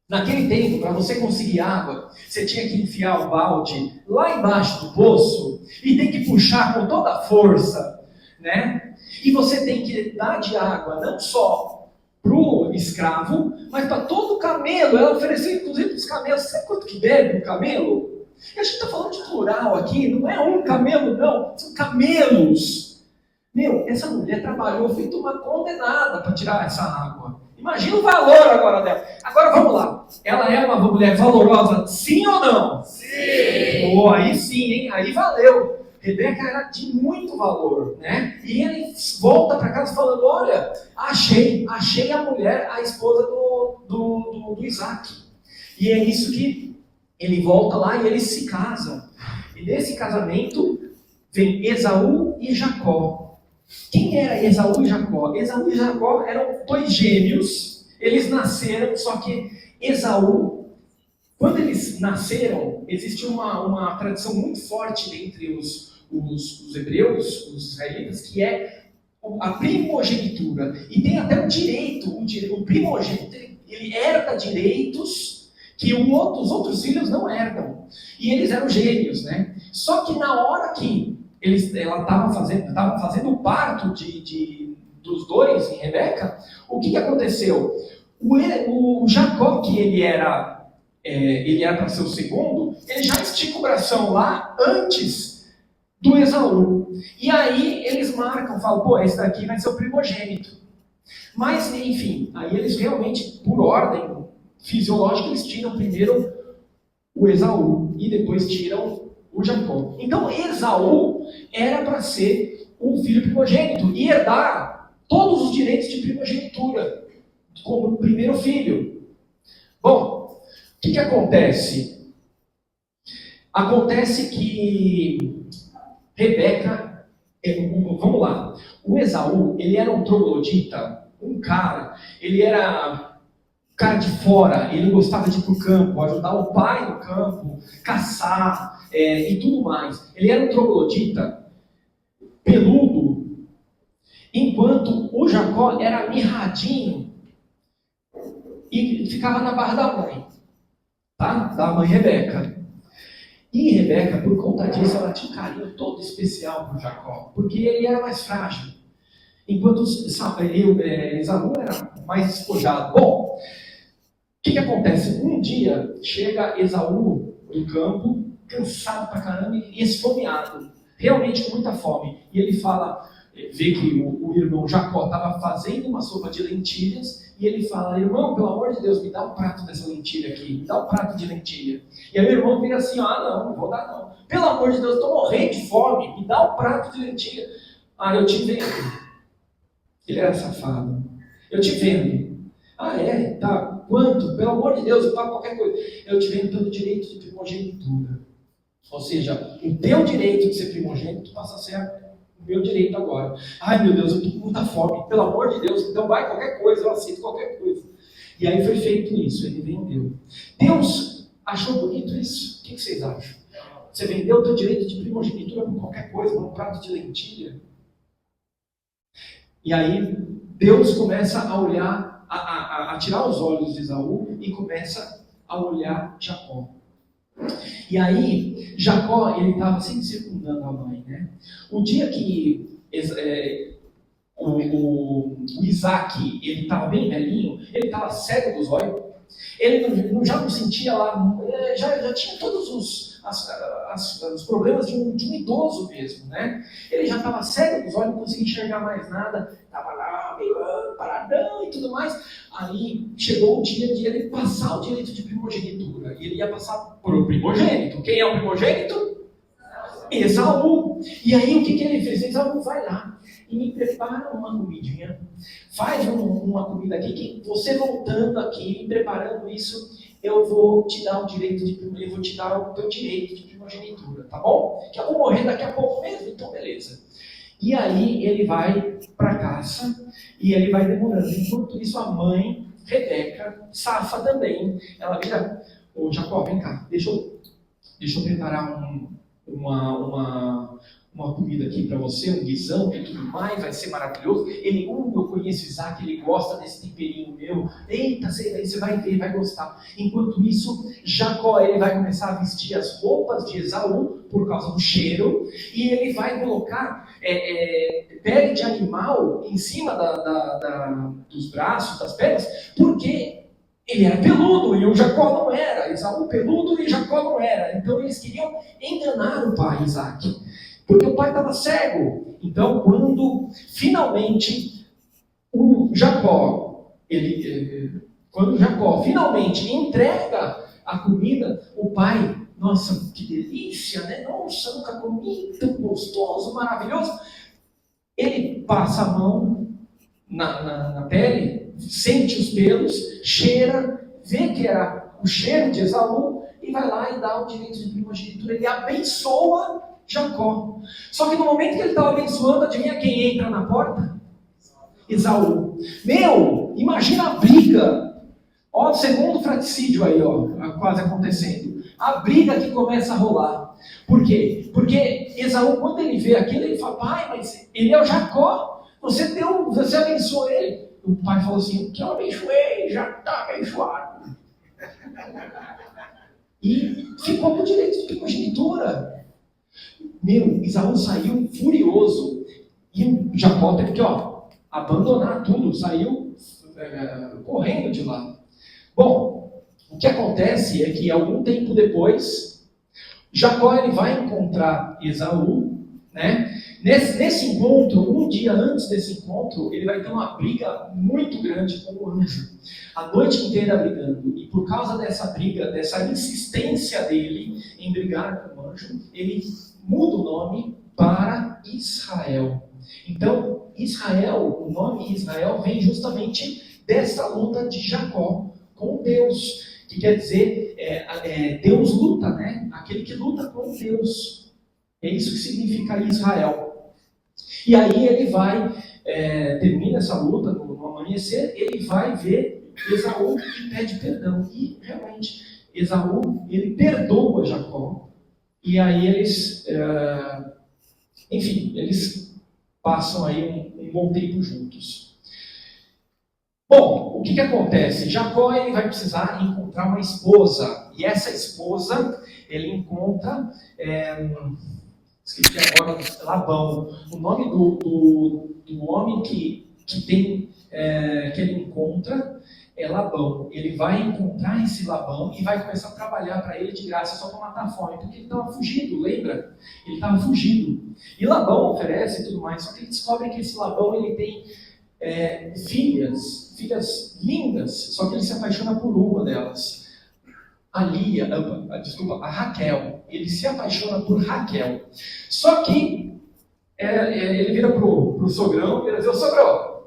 Naquele tempo, para você conseguir água, você tinha que enfiar o balde lá embaixo do poço e tem que puxar com toda a força, né? E você tem que dar de água não só para o escravo, mas para todo o camelo. Ela ofereceu inclusive para os camelos. Sabe quanto que bebe um camelo? E a gente está falando de plural aqui, não é um camelo, não, são camelos. Essa mulher trabalhou feito uma condenada para tirar essa água. Imagina o valor agora dela. Agora vamos lá. Ela é uma mulher valorosa, sim ou não? Sim! Oh, aí sim, hein? Aí valeu. Rebeca era de muito valor, né? E ele volta para casa falando: olha, achei a mulher, a esposa do Isaac. E é isso que ele volta lá e eles se casam. E nesse casamento vem Esaú e Jacó. Quem era Esaú e Jacó? Esaú e Jacó eram dois gêmeos. Eles nasceram, só que Esaú, quando eles nasceram, existe uma tradição muito forte entre os hebreus, os israelitas, que é a primogenitura. E tem até um direito, o primogênito, ele herda direitos que os outros filhos não herdam. E eles eram gêmeos, né? Só que na hora que ela estava fazendo o parto dos dois em Rebeca, o que aconteceu? O Jacó, que ele era para ser o segundo, ele já estica o bração lá antes do Esaú. E aí eles marcam, falam, pô, esse daqui vai ser o primogênito. Mas, enfim, aí eles realmente, por ordem fisiológica, eles tiram primeiro o Esaú e depois tiram o Jacó. Então Esaú era para ser o filho primogênito e herdar todos os direitos de primogenitura como primeiro filho. Bom, o que acontece? Acontece que Rebeca, vamos lá, o Esaú, ele era um troglodita, ele era cara de fora, ele gostava de ir para o campo, ajudar o pai no campo, caçar e tudo mais. Ele era um troglodita, peludo, enquanto o Jacó era mirradinho e ficava na barra da mãe, tá? Da mãe Rebeca. E Rebeca, por conta disso, ela tinha um carinho todo especial por Jacó, porque ele era mais frágil. enquanto Esaú era mais despojado. Bom, o que acontece? Um dia chega Esaú do campo, cansado pra caramba e esfomeado, realmente com muita fome. E ele fala, vê que o irmão Jacó estava fazendo uma sopa de lentilhas, e ele fala, irmão, pelo amor de Deus, me dá um prato dessa lentilha aqui, me dá um prato de lentilha. E aí o irmão vira assim, não vou dar não. Pelo amor de Deus, estou morrendo de fome, me dá um prato de lentilha. Eu te vendo. Ele era safado. Eu te vendo. Tá. Quanto? Pelo amor de Deus, eu pago qualquer coisa. Eu te vendo pelo direito de primogenitura. Ou seja, o teu direito de ser primogênito passa a ser o meu direito agora. Ai meu Deus, eu estou com muita fome. Pelo amor de Deus, então vai qualquer coisa, eu aceito qualquer coisa. E aí foi feito isso, ele vendeu. Deus achou bonito isso? O que vocês acham? Você vendeu o teu direito de primogenitura por qualquer coisa, por um prato de lentilha? E aí Deus começa a olhar, a tirar os olhos de Esaú e começa a olhar Jacó. E aí Jacó, ele estava sempre circundando a mãe, né? O dia que o Isaac, ele estava bem velhinho, ele estava cego dos olhos, ele já não sentia lá, já tinha todos os problemas de um idoso mesmo, né? Ele já estava cego dos olhos, não conseguia enxergar mais nada, estava lá meio paradão e tudo mais. Aí chegou o dia de ele passar o direito de primogenitura, e ele ia passar para o primogênito. Quem é o primogênito? Esaú. E aí o que ele fez? Esaú vai lá e me prepara uma comidinha, faz uma comida aqui, que você voltando aqui, preparando isso, eu vou te dar o direito eu vou te dar o teu direito de primogenitura, tá bom? Que eu vou morrer daqui a pouco mesmo, então beleza. E aí ele vai para casa e ele vai demorando. Enquanto isso a mãe, Rebeca, safa também, ela vira, ô Jacó, vem cá, deixa eu preparar uma comida aqui para você, um guisão e tudo mais, vai ser maravilhoso. Eu conheço Isaac, ele gosta desse temperinho meu. Eita, você vai ver, vai gostar. Enquanto isso, Jacó, ele vai começar a vestir as roupas de Esaú, por causa do cheiro, e ele vai colocar pele de animal em cima dos braços, das pernas, porque ele era peludo e o Jacó não era. Esaú peludo e Jacó não era. Então eles queriam enganar o pai Isaac, porque o pai estava cego. Então quando finalmente Jacó finalmente entrega a comida, o pai, nossa, que delícia, né? Nossa, nunca comi, tão gostoso, maravilhoso. Ele passa a mão na pele, sente os pelos, cheira, vê que era o cheiro de Esaú e vai lá e dá o direito de primogenitura. Ele abençoa Jacó. Só que no momento que ele estava abençoando, adivinha quem entra na porta? Esaú. Imagina a briga. Ó, o segundo fratricídio aí, ó, quase acontecendo. A briga que começa a rolar. Por quê? Porque Esaú, quando ele vê aquilo, ele fala, pai, mas ele é o Jacó. Você abençoou ele. O pai falou assim, que eu abençoei, já está abençoado. E ficou com o direito de primogenitura. Esaú saiu furioso. E o Jacó teve que, abandonar tudo, saiu correndo de lá. Bom, o que acontece é que algum tempo depois, Jacó ele vai encontrar Esaú, né? Nesse encontro, um dia antes desse encontro, ele vai ter uma briga muito grande com o anjo. A noite inteira brigando. E por causa dessa briga, dessa insistência dele em brigar com o anjo, ele muda o nome para Israel. Então, Israel, o nome Israel vem justamente dessa luta de Jacó com Deus. Que quer dizer, Deus luta, né? Aquele que luta com Deus. É isso que significa Israel. E aí ele vai, termina essa luta no amanhecer, ele vai ver Esaú e pede perdão. E realmente, Esaú, ele perdoa Jacó. E aí eles, eles passam aí um bom tempo juntos. Bom, o que acontece? Jacó ele vai precisar encontrar uma esposa. E essa esposa, ele encontra Esqueci agora, Labão. O nome do homem que ele encontra é Labão. Ele vai encontrar esse Labão e vai começar a trabalhar para ele de graça só para matar a fome, porque ele estava fugindo, lembra? Ele estava fugindo. E Labão oferece e tudo mais, só que ele descobre que esse Labão ele tem filhas lindas, só que ele se apaixona por uma delas. A Raquel. Ele se apaixona por Raquel. Só que ele vira pro sogrão e ele diz: ô sogrão,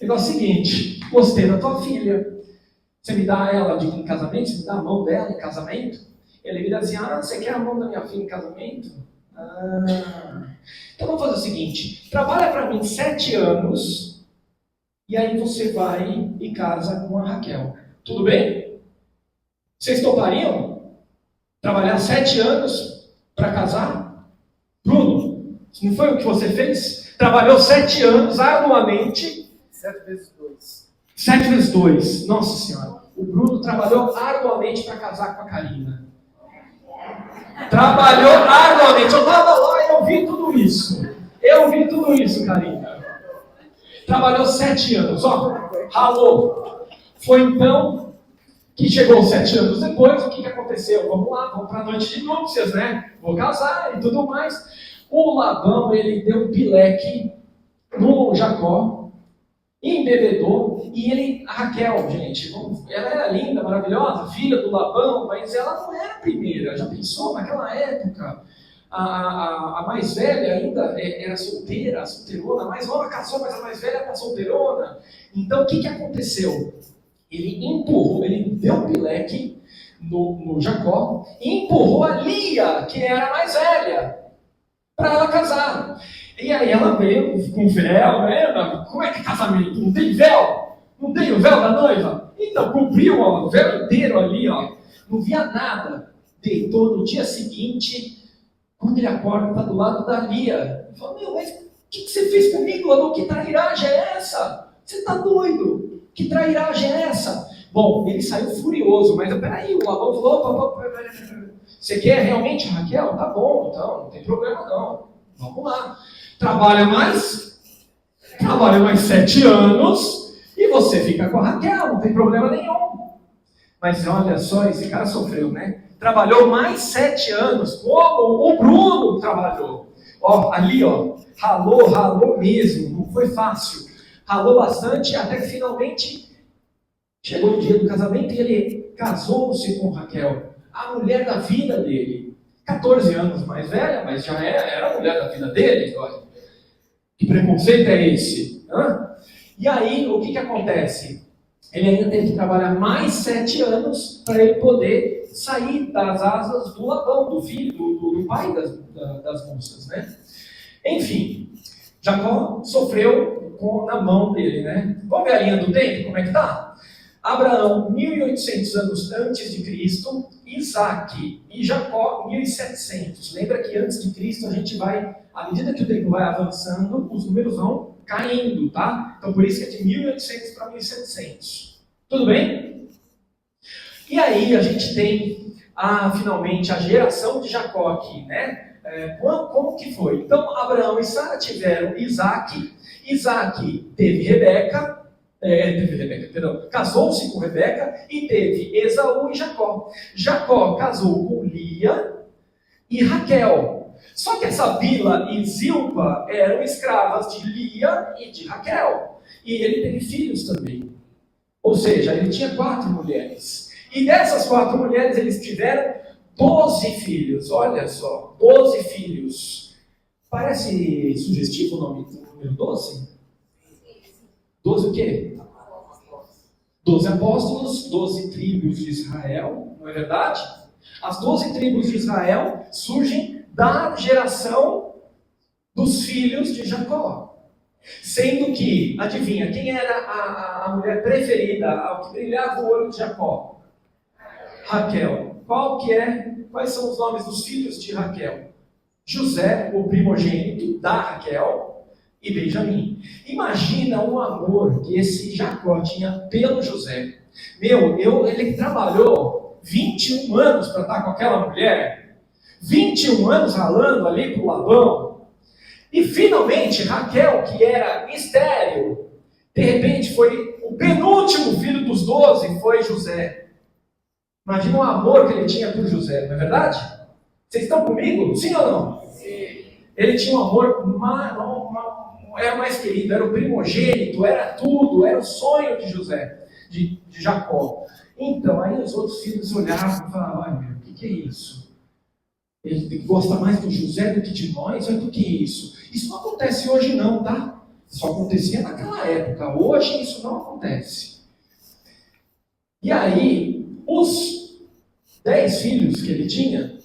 negócio é o seguinte, gostei da tua filha. Você me dá ela em casamento? Você me dá a mão dela em casamento? Ele vira assim: você quer a mão da minha filha em casamento? Então vamos fazer o seguinte, trabalha para mim 7 anos e aí você vai e casa com a Raquel. Tudo bem? Vocês topariam trabalhar 7 anos para casar? Bruno, não foi o que você fez? Trabalhou 7 anos arduamente. 7 vezes 2. 7 vezes 2. Nossa Senhora. O Bruno trabalhou arduamente para casar com a Karina. Trabalhou arduamente. Eu estava lá e eu vi tudo isso. Karina. Trabalhou 7 anos. Ralou. Foi então que chegou 7 anos depois. O que aconteceu? Vamos lá, vamos para a noite de núpcias, né? Vou casar e tudo mais. O Labão, ele deu um pileque no Jacó, embebedou, e a Raquel, gente, ela era linda, maravilhosa, filha do Labão, mas ela não era a primeira. Já pensou? Naquela época, a mais velha ainda era solteira, solteirona, a mais nova casou, mas a mais velha está solteirona. Então, o que aconteceu? Ele deu um pileque no Jacó e empurrou a Lia, que era a mais velha, para ela casar. E aí ela veio com véu, né? Como é que é casamento? Não tem véu? Não tem o véu da noiva? Então, cumpriu o véu inteiro ali, não via nada. Deitou no dia seguinte, quando ele acorda, está do lado da Lia. Ele falou: mas o que você fez comigo, Labão? Que trairagem é essa? Você está doido? Que trairagem é essa? Bom, ele saiu furioso, mas peraí, o Labão falou: você quer realmente a Raquel? Tá bom, então, não tem problema não. Vamos lá. Trabalha mais 7 anos e você fica com a Raquel, não tem problema nenhum. Mas olha só, esse cara sofreu, né? Trabalhou mais 7 anos, como o Bruno trabalhou. Ralou mesmo, não foi fácil. Ralou bastante até que finalmente chegou o dia do casamento e ele casou-se com Raquel, a mulher da vida dele. 14 anos mais velha, mas já era a mulher da vida dele. Olha. Que preconceito é esse? E aí, o que acontece? Ele ainda teve que trabalhar mais 7 anos para ele poder sair das asas do Labão, do filho, do pai das moças, né? Enfim, Jacó sofreu na mão dele, né? Vamos ver a linha do tempo, como é que tá? Abraão, 1800 anos antes de Cristo, Isaac e Jacó, 1700. Lembra que antes de Cristo a gente vai, à medida que o tempo vai avançando, os números vão caindo, tá? Então por isso que é de 1800 para 1700. Tudo bem? E aí a gente tem, finalmente, a geração de Jacó aqui, né? Como que foi? Então Abraão e Sara tiveram Isaac. Isaac teve Rebeca. Casou-se com Rebeca e teve Esaú e Jacó. Jacó casou com Lia e Raquel. Só que essa Bila e Zilpa eram escravas de Lia e de Raquel. E ele teve filhos também. Ou seja, ele tinha 4 mulheres. E dessas 4 mulheres eles tiveram 12 filhos. Olha só, 12 filhos. Parece sugestivo o nome do número 12? 12 o quê? 12 apóstolos, 12 tribos de Israel, não é verdade? As 12 tribos de Israel surgem da geração dos filhos de Jacó. Sendo que, adivinha, quem era a mulher preferida, ao que brilhava o olho de Jacó? Raquel. Quais são os nomes dos filhos de Raquel? José, o primogênito da Raquel, e Benjamim. Imagina o amor que esse Jacó tinha pelo José. Ele trabalhou 21 anos para estar com aquela mulher. 21 anos ralando ali pro Labão. E finalmente Raquel, que era estéril, de repente foi o penúltimo filho dos 12, foi José. Imagina o amor que ele tinha por José, não é verdade? Vocês estão comigo? Sim ou não? Sim. Ele tinha um amor era mais querido, era o primogênito, era tudo, era o sonho de José, de Jacó. Então, aí os outros filhos olhavam e falavam, ai meu, o que é isso? Ele gosta mais do José do que de nós? Olha, o que é isso? Isso não acontece hoje não, tá? Só acontecia naquela época. Hoje isso não acontece. E aí, os 10 filhos que ele tinha,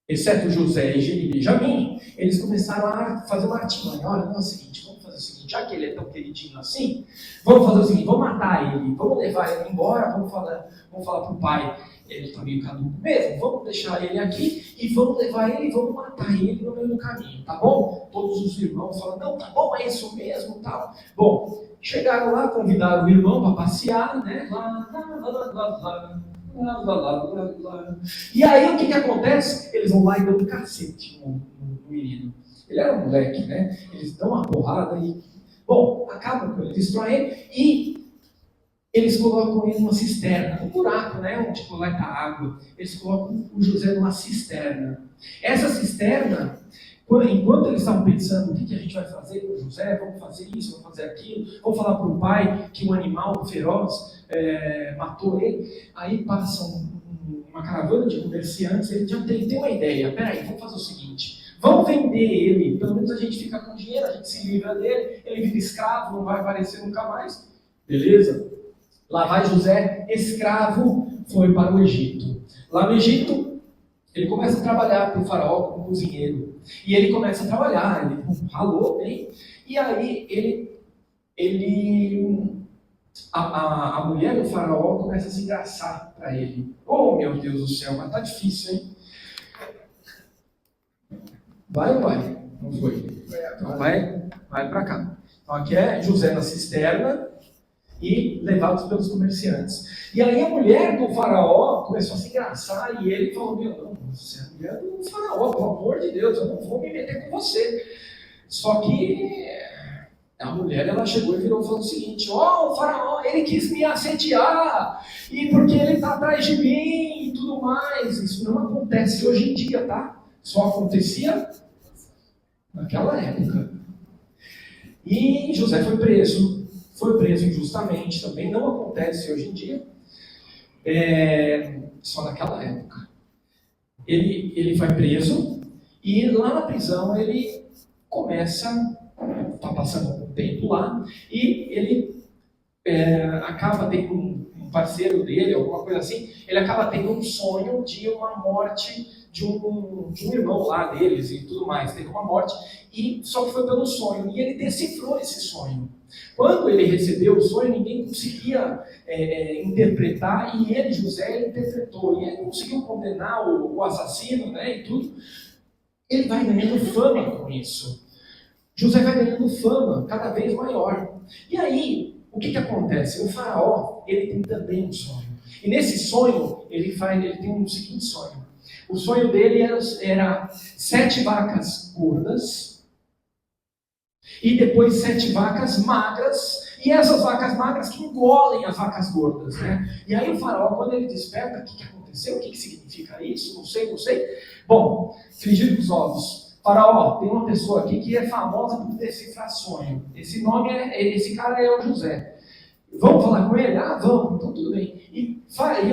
exceto José e Benjamim, eles começaram a fazer uma artimanha. Olha, não é o seguinte, vamos fazer o seguinte, já que ele é tão queridinho assim, vamos fazer o seguinte, vamos matar ele, vamos levar ele embora, vamos falar para o pai, ele está meio caduco mesmo, vamos deixar ele aqui e vamos levar ele e vamos matar ele no meio do caminho, tá bom? Todos os irmãos falam, não, tá bom, é isso mesmo, tal. Bom, chegaram lá, convidaram o irmão para passear, né? E aí o que acontece? Eles vão lá e dão um cacete no menino. Ele era um moleque, né? Eles dão uma porrada e... Bom, acabam com ele, destroem ele e eles colocam ele numa cisterna, um buraco, né? Onde coleta água. Eles colocam o José numa cisterna. Essa cisterna, enquanto eles estavam pensando o que a gente vai fazer com o José, vamos fazer isso, vamos fazer aquilo, vamos falar para o pai que um animal feroz matou ele, aí passa uma caravana de comerciantes, ele já tem uma ideia, peraí, vamos fazer o seguinte, vamos vender ele, pelo menos a gente fica com dinheiro, a gente se livra dele, ele vira escravo, não vai aparecer nunca mais, beleza? Lá vai José, escravo, foi para o Egito. Lá no Egito, ele começa a trabalhar para o faraó como cozinheiro. E ele começa a trabalhar, ele ralou bem, e aí a mulher do faraó começa a se engraçar para ele. Oh, meu Deus do céu, mas tá difícil, hein? Vai ou vai? Não foi. Então vai para cá. Então aqui é José na cisterna e levados pelos comerciantes. E aí a mulher do faraó começou a se engraçar e ele falou, meu, não, você é a mulher do faraó, pelo amor de Deus, eu não vou me meter com você. Só que a mulher, ela chegou e virou e falou o seguinte, o faraó, ele quis me assediar, e porque ele está atrás de mim e tudo mais. Isso não acontece hoje em dia, tá? Só acontecia naquela época. E José foi preso injustamente, também não acontece hoje em dia, só naquela época. Ele vai preso, e lá na prisão ele começa, está passando algum tempo lá, e ele acaba tendo um parceiro dele, alguma coisa assim, ele acaba tendo um sonho de uma morte de um irmão lá deles e tudo mais, teve uma morte, e só que foi pelo sonho, e ele decifrou esse sonho. Quando ele recebeu o sonho, ninguém conseguia interpretar, e ele, José, ele interpretou, e ele conseguiu condenar o assassino, né, e tudo. Ele vai ganhando fama com isso. José vai ganhando fama cada vez maior. E aí, o que acontece? O faraó, ele tem também um sonho. E nesse sonho, ele tem um seguinte sonho. O sonho dele era 7 vacas gordas, e depois 7 vacas magras, e essas vacas magras que engolem as vacas gordas, né? E aí o faraó, quando ele desperta, o que aconteceu? O que significa isso? Não sei. Bom, frigir os ovos. Faraó, tem uma pessoa aqui que é famosa por decifrar sonho. Esse cara é o José. Vamos falar com ele? Vamos, então tudo bem. E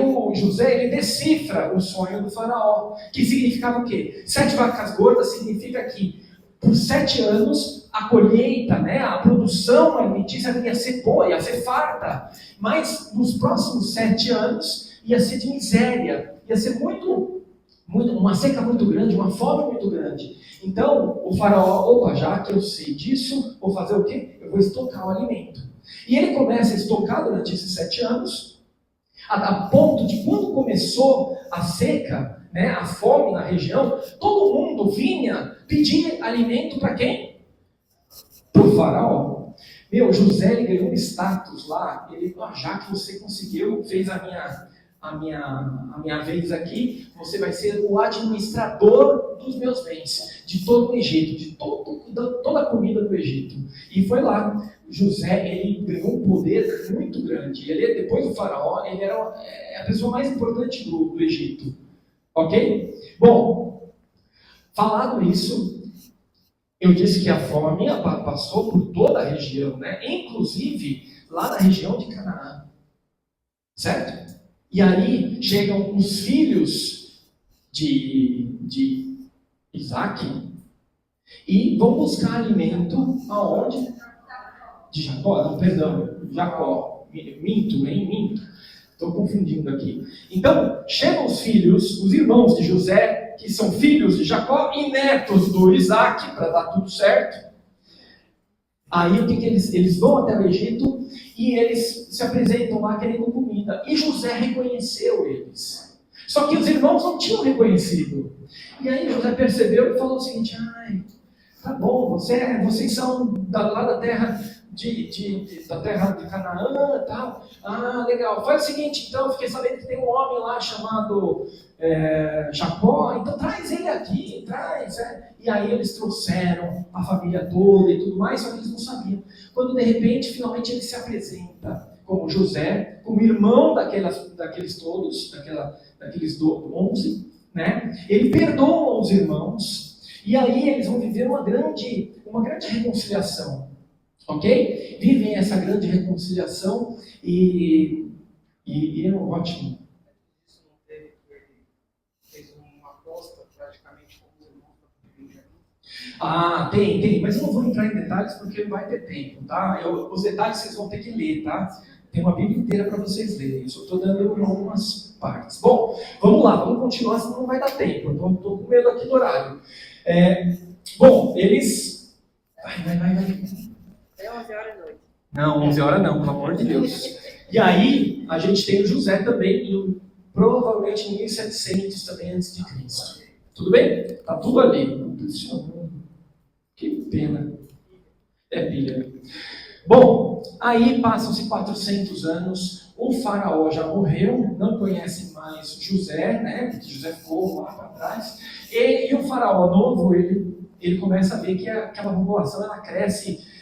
o José, ele decifra o sonho do faraó, que significava o quê? 7 vacas gordas significa que por 7 anos a colheita, né, a produção alimentícia ia ser boa, ia ser farta, mas nos próximos 7 anos ia ser de miséria, ia ser uma seca muito grande, uma fome muito grande. Então o faraó, já que eu sei disso, vou fazer o quê? Eu vou estocar o alimento. E ele começa a estocar durante esses 7 anos, a ponto de quando começou a seca, né, a fome na região, todo mundo vinha pedir alimento para quem? Para o faraó. José, ele ganhou um status lá, já que você conseguiu, fez a a minha vez aqui, você vai ser o administrador dos meus bens, de todo o Egito, de toda a comida do Egito. E foi lá. José, ele ganhou um poder muito grande. Ele, depois do faraó, ele era a pessoa mais importante do Egito. Ok? Bom, falado isso, eu disse que a fome passou por toda a região, né? Inclusive lá na região de Canaã. Certo? E aí chegam os filhos de Isaac e vão buscar alimento aonde? De Jacó? Não, perdão, Jacó. Minto. Estou confundindo aqui. Então, chegam os filhos, os irmãos de José, que são filhos de Jacó e netos do Isaac, para dar tudo certo. Aí o que eles vão até o Egito e eles se apresentam lá querendo comida. E José reconheceu eles. Só que os irmãos não tinham reconhecido. E aí José percebeu e falou o seguinte: ai, tá bom, vocês são lá da terra da terra de Canaã e tal. Ah, legal. Faz o seguinte, então, fiquei sabendo que tem um homem lá chamado Jacó, então traz ele aqui, traz. E aí eles trouxeram a família toda e tudo mais, só que eles não sabiam. Quando de repente, finalmente ele se apresenta como José, como irmão daqueles todos, daqueles 11, né? Ele perdoa os irmãos, e aí eles vão viver uma grande reconciliação. Ok? Vivem essa grande reconciliação e é ótimo. Isso não teve que ele fez uma aposta praticamente com os irmãos para Benjamim? Ah, tem, mas eu não vou entrar em detalhes porque não vai ter tempo, tá? Os detalhes vocês vão ter que ler, tá? Tem uma Bíblia inteira para vocês lerem, eu só estou dando algumas partes. Bom, vamos lá, vamos continuar, senão não vai dar tempo, então estou com medo aqui do horário. Bom, eles... Vai. É 11 horas da noite. Não, 11 horas não, pelo amor de Deus. E aí, a gente tem o José também, provavelmente em 1700 também antes de Cristo. Tudo bem? Tá tudo ali. Que pena. É pilha. Bom, aí passam-se 400 anos, o faraó já morreu, não conhece mais José, né? Porque José ficou lá para trás. E o faraó novo, ele começa a ver que aquela população ela cresce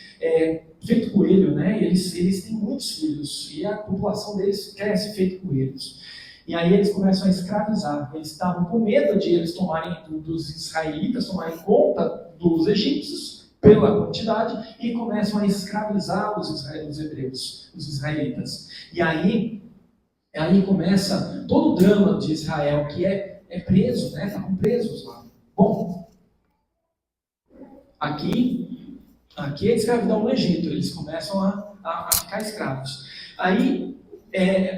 feito coelho, né? Eles têm muitos filhos e a população deles cresce feito coelhos. E aí eles começam a escravizar. Eles estavam com medo de eles dos israelitas tomarem conta dos egípcios pela quantidade e começam a escravizar os hebreus, os israelitas. E aí começa todo o drama de Israel, que é preso, né? Estavam presos lá. Bom, aqui é a escravidão no Egito, eles começam a ficar escravos. Aí,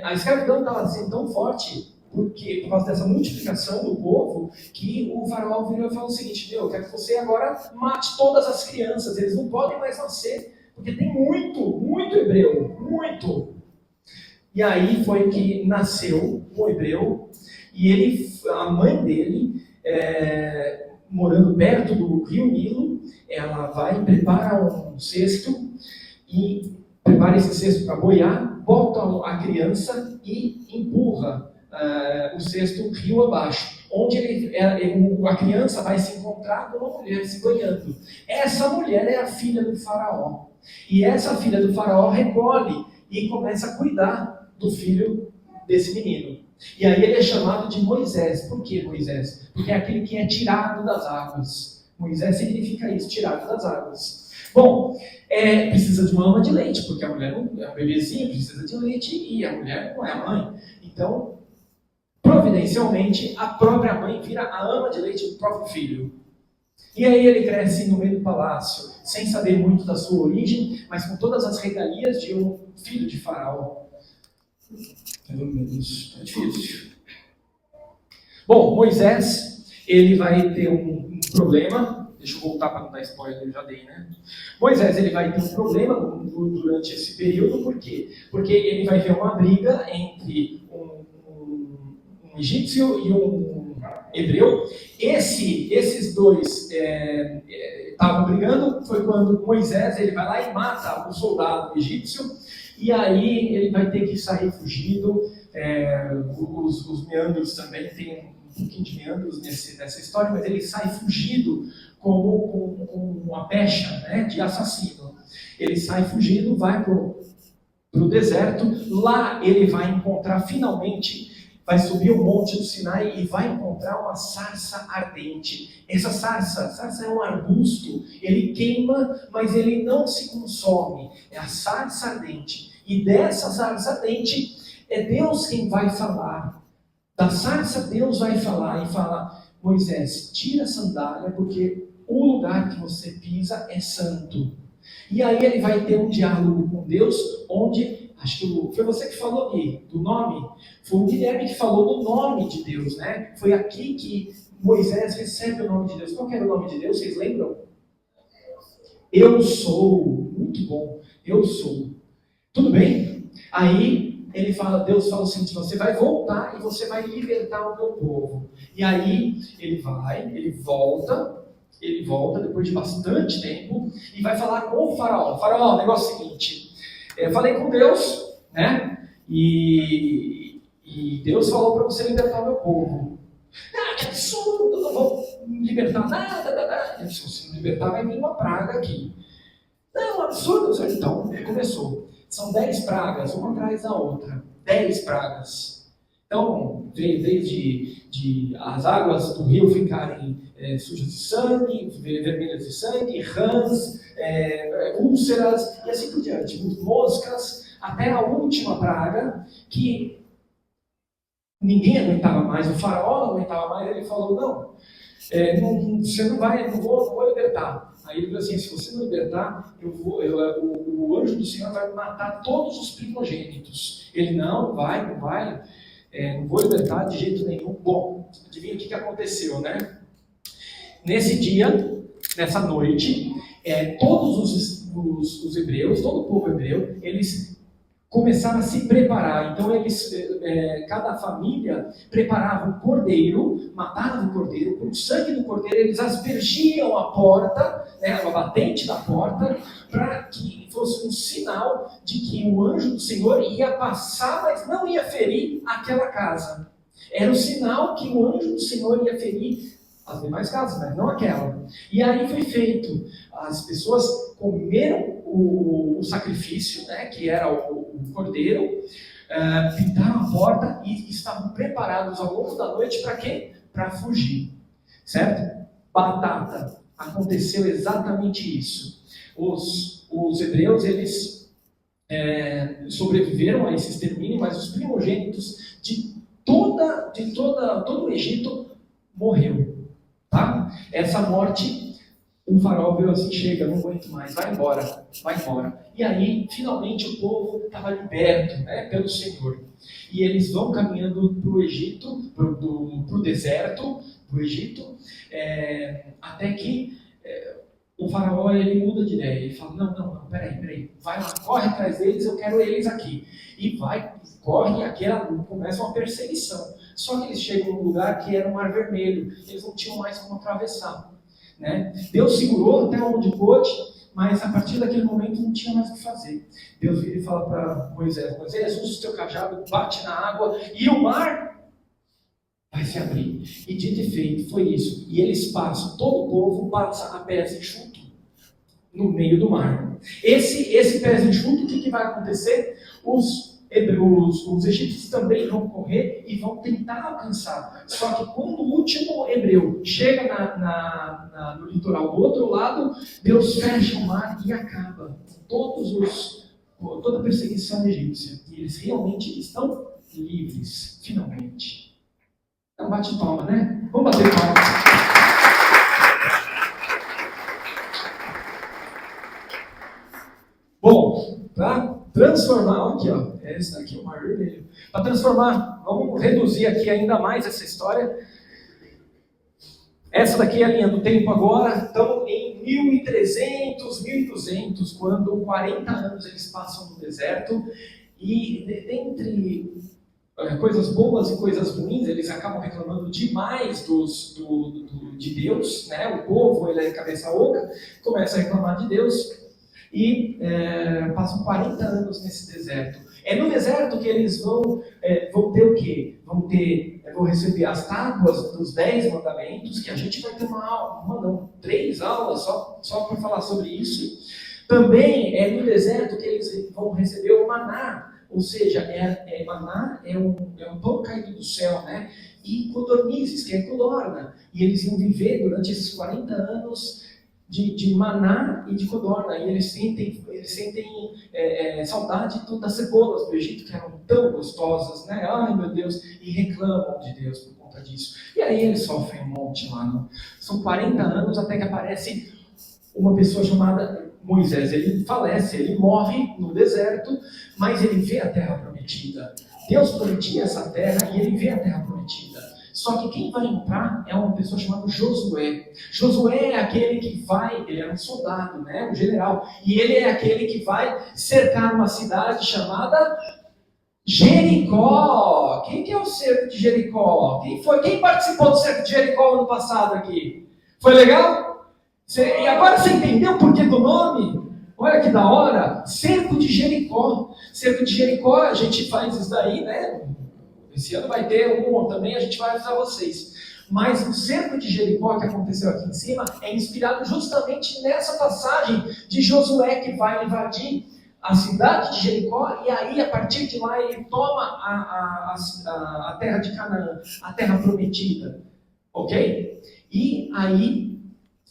a escravidão estava sendo tão forte, por causa dessa multiplicação do povo, que o faraó virou e falou o seguinte: eu quero que você agora mate todas as crianças, eles não podem mais nascer, porque tem muito hebreu, muito. E aí foi que nasceu um hebreu, e a mãe dele, morando perto do rio Nilo, ela vai, prepara um cesto e prepara esse cesto para boiar, bota a criança e empurra o cesto rio abaixo, onde a criança vai se encontrar com uma mulher se banhando. Essa mulher é a filha do faraó. E essa filha do faraó recolhe e começa a cuidar do filho desse menino. E aí ele é chamado de Moisés. Por que Moisés? Porque é aquele que é tirado das águas. Moisés significa isso, tirado das águas. Bom, precisa de uma ama de leite, porque a mulher não é um bebezinho, precisa de leite e a mulher não é a mãe. Então, providencialmente, a própria mãe vira a ama de leite do próprio filho. E aí ele cresce no meio do palácio, sem saber muito da sua origem, mas com todas as regalias de um filho de faraó. É difícil. Bom, Moisés, ele vai ter um problema. Deixa eu voltar para não dar spoiler, eu já dei, né? Moisés, ele vai ter um problema durante esse período, por quê? Porque ele vai ver uma briga entre um egípcio e um hebreu. Esses dois estavam brigando. Foi quando Moisés ele vai lá e mata o soldado egípcio, e aí ele vai ter que sair fugido. Os meandros também tem um pouquinho de meandros nessa história, mas ele sai fugido com uma pecha, né, de assassino. Ele sai fugido, vai para o deserto. Lá ele vai encontrar finalmente, vai subir o monte do Sinai e vai encontrar uma sarça ardente. Essa sarça é um arbusto, ele queima, mas ele não se consome. É a sarça ardente. E dessa sarça ardente é Deus quem vai falar. Da sarça Deus vai falar e fala: Moisés, tira a sandália, porque o lugar que você pisa é santo. E aí ele vai ter um diálogo com Deus, onde, acho que foi você que falou aqui, do nome, foi o Guilherme que falou do nome de Deus, né? Foi aqui que Moisés recebe o nome de Deus. Qual que era o nome de Deus, vocês lembram? Eu sou. Muito bom, eu sou. Tudo bem? Aí Deus fala assim: você vai voltar e você vai libertar o meu povo. E aí ele volta depois de bastante tempo e vai falar com o faraó. Faraó, o negócio é o seguinte: eu falei com Deus, né? E Deus falou para você libertar o meu povo. Ah, que absurdo, não vou libertar nada. Se você não libertar, vai vir uma praga aqui. Não, absurdo. Então, começou. São 10 pragas, uma atrás da outra. 10 pragas. Então, veio desde as águas do rio ficarem sujas de sangue, vermelhas de sangue, rãs, úlceras e assim por diante. Moscas, até a última praga, que ninguém aguentava mais. O faraó não aguentava mais. Ele falou: você não vai, não vou libertar. Aí ele falou assim: se você não libertar, o anjo do Senhor vai matar todos os primogênitos. Ele: não vai, não vou libertar de jeito nenhum. Bom, adivinha o que aconteceu, né? Nesse dia, nessa noite, todos os hebreus, todo o povo hebreu, eles começaram a se preparar. Então cada família preparava um cordeiro, matava o cordeiro, com o sangue do cordeiro eles aspergiam a porta, a batente da porta, para que fosse um sinal de que o anjo do Senhor ia passar, mas não ia ferir aquela casa. Era o sinal que o anjo do Senhor ia ferir as demais casas, mas não aquela. E aí foi feito. As pessoas comeram o sacrifício, né, que era o cordeiro, pintaram a porta e estavam preparados ao longo da noite para quê? Para fugir. Certo? Batata. Aconteceu exatamente isso. Os hebreus, eles sobreviveram a esse extermínio, mas os primogênitos de todo o Egito morreu. Tá? Essa morte, o faraó veio assim: chega, não aguento mais, vai embora. E aí, finalmente, o povo estava liberto, né, pelo Senhor. E eles vão caminhando para o Egito, para o deserto do Egito, até que o faraó ele muda de ideia. Ele fala: não, peraí, vai lá, corre atrás deles, eu quero eles aqui. E corre, e começa uma perseguição. Só que eles chegam num lugar que era o Mar Vermelho, eles não tinham mais como atravessar, né? Deus segurou até onde pôde, mas a partir daquele momento não tinha mais o que fazer. Deus vira e fala para Moisés: Moisés, usa o teu cajado, bate na água e o mar vai se abrir. E dito e feito, foi isso. E eles passam, todo o povo passa a pés enxuto no meio do mar. Esse pés enxuto, o que vai acontecer? Os egípcios também vão correr e vão tentar alcançar. Só que quando o último hebreu chega no litoral do outro lado, Deus fecha o mar e acaba com toda a perseguição egípcia. E eles realmente estão livres, finalmente. Então bate palma, né? Vamos bater palma. Bom, para transformar, aqui ó, esse daqui é o Mar Vermelho. Para transformar, vamos reduzir aqui ainda mais essa história. Essa daqui é a linha do tempo agora. Estamos em 1300, 1200, quando 40 anos eles passam no deserto. E dentre coisas boas e coisas ruins, eles acabam reclamando demais de Deus, né? O povo, ele é cabeça oca, começa a reclamar de Deus e passam 40 anos nesse deserto. É no deserto que eles vão ter o quê? Vão receber as tábuas dos 10 mandamentos, que a gente vai ter uma não, 3 aulas só para falar sobre isso. Também é no deserto que eles vão receber o maná, ou seja, maná é um pão caído do céu, né? E codornizes, que é codorna. E eles iam viver durante esses 40 anos de maná e de codorna. E eles sentem saudade das cebolas do Egito, que eram tão gostosas, né? Ai, meu Deus! E reclamam de Deus por conta disso. E aí eles sofrem um monte lá. Não? São 40 anos até que aparece uma pessoa chamada Moisés. Ele falece, ele morre no deserto, mas ele vê a terra prometida. Deus prometia essa terra e ele vê a terra prometida. Só que quem vai entrar é uma pessoa chamada Josué. Josué é aquele que vai, ele é um soldado, né, um general, e ele é aquele que vai cercar uma cidade chamada Jericó. Quem que é o cerco de Jericó? Quem participou do cerco de Jericó ano passado aqui? Foi legal? E agora você entendeu o porquê do nome? Olha que da hora! Cerco de Jericó. Cerco de Jericó, a gente faz isso daí, né? Esse ano vai ter um também, a gente vai avisar vocês. Mas o cerco de Jericó que aconteceu aqui em cima é inspirado justamente nessa passagem de Josué que vai invadir a cidade de Jericó e aí a partir de lá ele toma a terra de Canaã, a terra prometida. Ok? E aí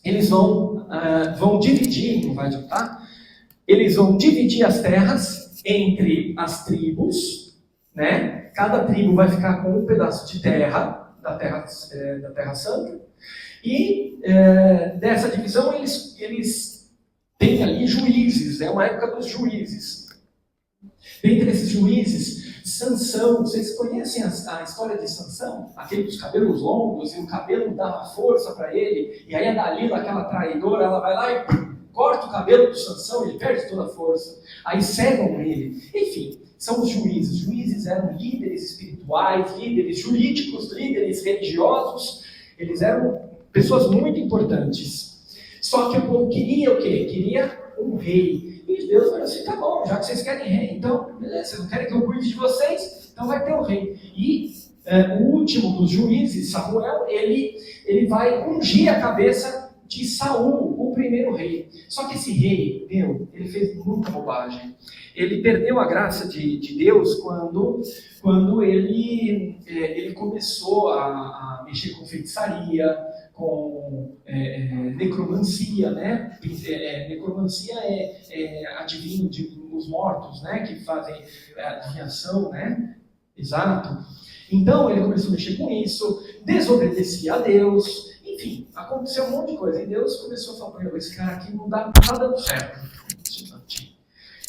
eles vão dividir, não vai adiantar? Eles vão dividir as terras entre as tribos, né? Cada tribo vai ficar com um pedaço de terra, da terra santa, e dessa divisão eles têm ali juízes, é uma época dos juízes. Dentre esses juízes, Sansão, vocês conhecem a história de Sansão? Aquele dos cabelos longos e o cabelo dava força para ele, e aí a Dalila, aquela traidora, ela vai lá e corta o cabelo do Sansão, ele perde toda a força, aí cegam ele. Enfim, são os juízes. Juízes eram líderes espirituais, líderes jurídicos, líderes religiosos, eles eram pessoas muito importantes. Só que o povo queria o quê? Queria um rei. E Deus falou assim, tá bom, já que vocês querem rei, então, beleza, vocês não querem que eu cuide de vocês? Então vai ter um rei. E o último dos juízes, Samuel, ele vai ungir a cabeça de Saul, o primeiro rei. Só que esse rei, ele fez muita bobagem. Ele perdeu a graça de Deus quando ele começou a mexer com feitiçaria, com necromancia, né? Necromancia é adivinho dos mortos, né? Que fazem adivinhação, né? Exato. Então ele começou a mexer com isso, desobedecia a Deus, enfim, aconteceu um monte de coisa. E Deus começou a falar para ele, esse cara aqui não tá dando certo.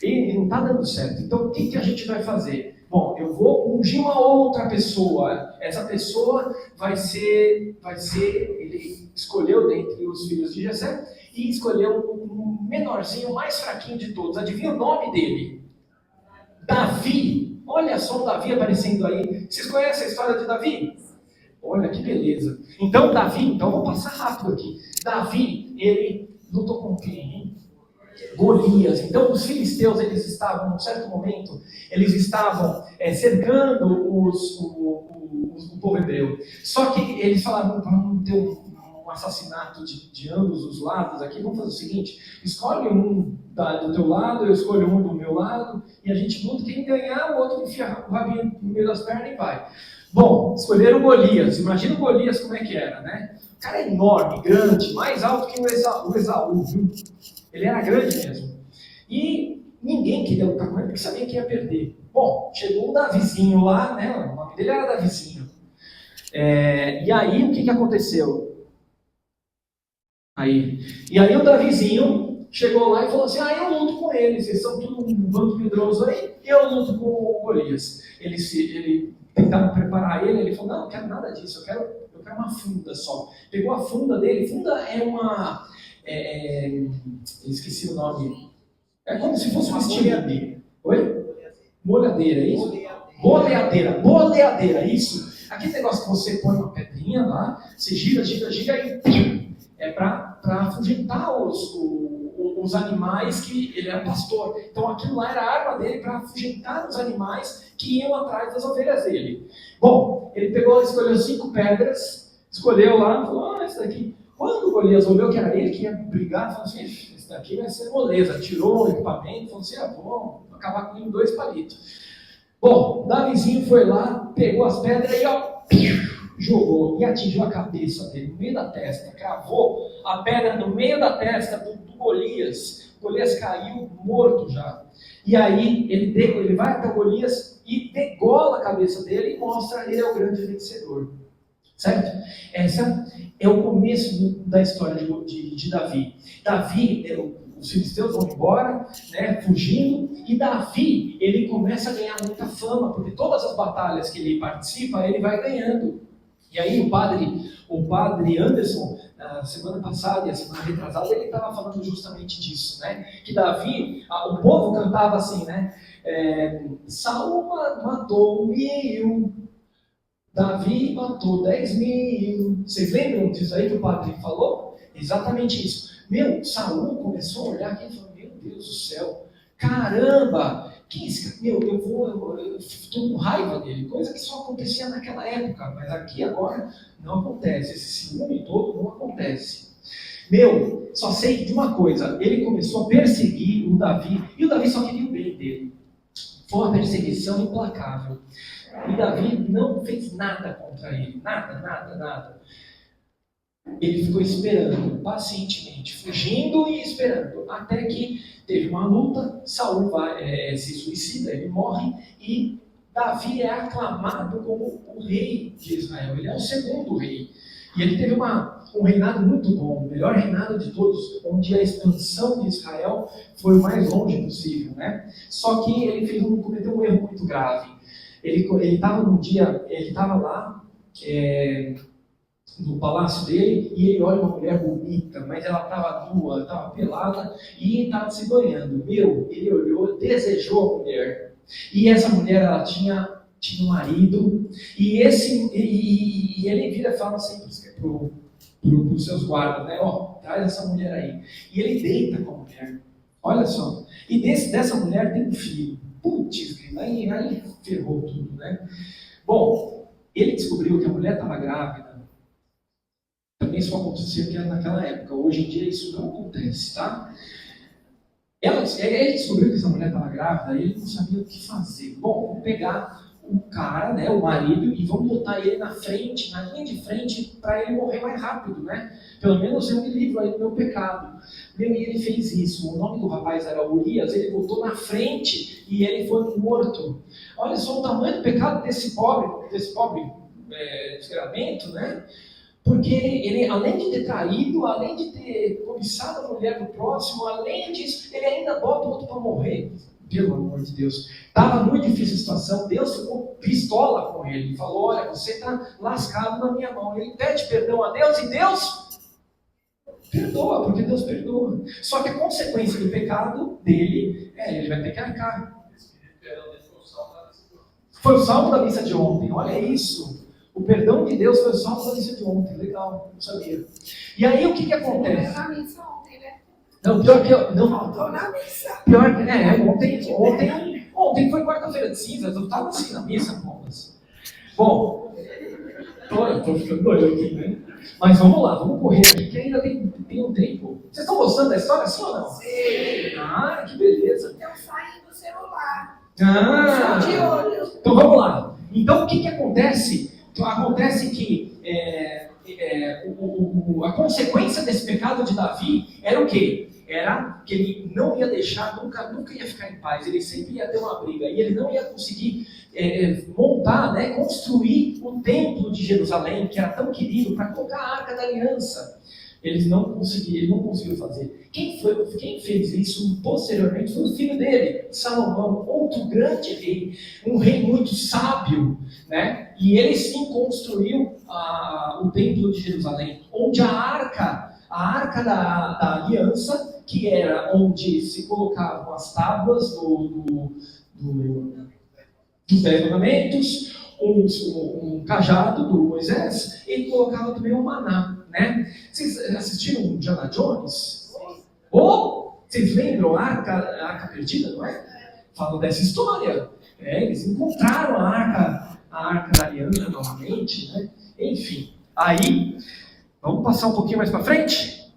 Ele não está dando certo. Então o que a gente vai fazer? Bom, eu vou ungir uma outra pessoa. Essa pessoa vai ser, ele escolheu dentre os filhos de Jessé e escolheu um menorzinho, mais fraquinho de todos. Adivinha o nome dele? Davi. Olha só o Davi aparecendo aí. Vocês conhecem a história de Davi? Olha que beleza. Então vamos passar rápido aqui. Davi, ele lutou com quem, hein? Golias. Então os filisteus, eles estavam, num certo momento, eles estavam cercando o povo hebreu. Só que eles falaram, para não ter um assassinato de ambos os lados aqui, vamos fazer o seguinte, escolhe um do teu lado, eu escolho um do meu lado, e a gente luta, quem ganhar, o outro enfia o rabinho no meio das pernas e vai. Bom, escolheram Golias. Imagina o Golias como é que era, né? O cara é enorme, grande, mais alto que o Esaú, viu? Ele era grande mesmo. E ninguém queria lutar com ele porque sabia que ia perder. Bom, chegou um Davizinho lá, né? O nome dele era Davizinho. E aí, o que aconteceu? E aí o Davizinho chegou lá e falou assim, eu luto com eles, vocês são tudo um bando medroso aí, e eu luto com o Golias. Ele tentava preparar ele falou, não quero nada disso, eu quero uma funda só. Pegou a funda dele, funda é uma... esqueci o nome. É como se fosse uma estilhadeira. Oi? Molhadeira, é isso? Boleadeira, isso. Aquele negócio que você põe uma pedrinha lá, você gira e pum, é para afugentar os animais que ele é um pastor. Então aquilo lá era a arma dele para afugentar os animais que iam atrás das ovelhas dele. Bom, ele escolheu 5 pedras, escolheu lá, falou, esse daqui. Quando o Golias olhou que era ele que ia brigar, falou assim, esse daqui vai ser moleza. Tirou o equipamento, falou assim, vou acabar com ele em 2 palitos. Bom, Davizinho foi lá, pegou as pedras e jogou e atingiu a cabeça dele, no meio da testa, cravou a pedra no meio da testa do Golias. O Golias caiu morto já. E aí ele vai até o Golias e degola a cabeça dele e mostra ele é o grande vencedor. Certo? Essa é o começo da história de Davi. Os filisteus vão embora, né, fugindo, e Davi, ele começa a ganhar muita fama, porque todas as batalhas que ele participa, ele vai ganhando. E aí o padre Anderson, na semana passada e a semana retrasada, ele estava falando justamente disso, né? Que Davi, o povo cantava assim, né? Saul matou 1000, Davi matou 10.000. Vocês lembram disso aí que o padre falou? Exatamente isso. Saul começou a olhar aqui e falou, meu Deus do céu, caramba, que esse cara? Eu estou com raiva dele, coisa que só acontecia naquela época, mas aqui agora não acontece, esse ciúme todo não acontece. Só sei de uma coisa, ele começou a perseguir o Davi, e o Davi só queria o bem dele. Foi uma perseguição implacável. E Davi não fez nada contra ele, nada. Ele ficou esperando, pacientemente, fugindo e esperando, até que teve uma luta, Saul se suicida, ele morre, e Davi é aclamado como o rei de Israel, ele é o segundo rei. E ele teve um reinado muito bom, o melhor reinado de todos, onde a expansão de Israel foi o mais longe possível, né? Só que ele cometeu um erro muito grave. Ele estava lá, no palácio dele, e ele olha uma mulher bonita, mas ela estava nua, estava pelada e estava se banhando. Ele olhou, desejou a mulher. E essa mulher, ela tinha um marido, e ele vira e fala assim para os seus guardas, né? Traz essa mulher aí. E ele deita com a mulher. Olha só. E dessa mulher tem um filho. Putz, aí ferrou tudo, né? Bom, ele descobriu que a mulher estava grávida. Também só acontecia naquela época. Hoje em dia isso não acontece, tá? Ele descobriu que essa mulher estava grávida e ele não sabia o que fazer. Bom, vamos pegar o cara, né, o marido, e vamos botar ele na linha de frente, para ele morrer mais rápido, né? Pelo menos eu me livro aí do meu pecado. E ele fez isso. O nome do rapaz era Urias, ele botou na frente e ele foi morto. Olha só o tamanho do pecado desse pobre desgramento, né? Porque ele, além de ter traído, além de ter cobiçado a mulher do próximo, além disso, ele ainda bota o outro para morrer. Pelo amor de Deus. Estava muito difícil a situação, Deus ficou pistola com ele. Ele falou, olha, você está lascado na minha mão. Ele pede perdão a Deus e Deus perdoa, porque Deus perdoa. Só que a consequência do pecado dele, ele vai ter que arcar. Foi o salmo da missa de ontem, olha isso. O perdão de Deus foi o salmo da missa de ontem, legal, não sabia. E aí o que acontece? Na missa ontem, né? Não, pior que eu. Não, Faltou na missa. pior que. Ontem foi quarta-feira de cinzas, eu estava assim na missa, Thomas. Bom, eu tô ficando doido aqui, né? Mas vamos lá, vamos correr aqui, que ainda tem um tempo. Vocês estão gostando da história, sim ou não? Sim. Que beleza. Estão saindo do celular. De olho. Então vamos lá. Então o que acontece? Acontece que a consequência desse pecado de Davi era o quê? Era que ele não ia deixar, nunca ia ficar em paz, ele sempre ia ter uma briga, e ele não ia conseguir montar, né, construir o templo de Jerusalém, que era tão querido, para colocar a Arca da Aliança. Ele não conseguiu fazer. Quem fez isso posteriormente foi o filho dele, Salomão, outro grande rei, um rei muito sábio, né? E ele sim construiu o templo de Jerusalém, onde a arca da aliança, que era onde se colocavam as tábuas dos 10 mandamentos, um cajado do Moisés, e ele colocava também o maná, né? Vocês assistiram Indiana Jones? Ou vocês lembram a Arca Perdida, não é? Falam dessa história. Eles encontraram a Arca da Aliança novamente, né? Enfim, aí, vamos passar um pouquinho mais para frente?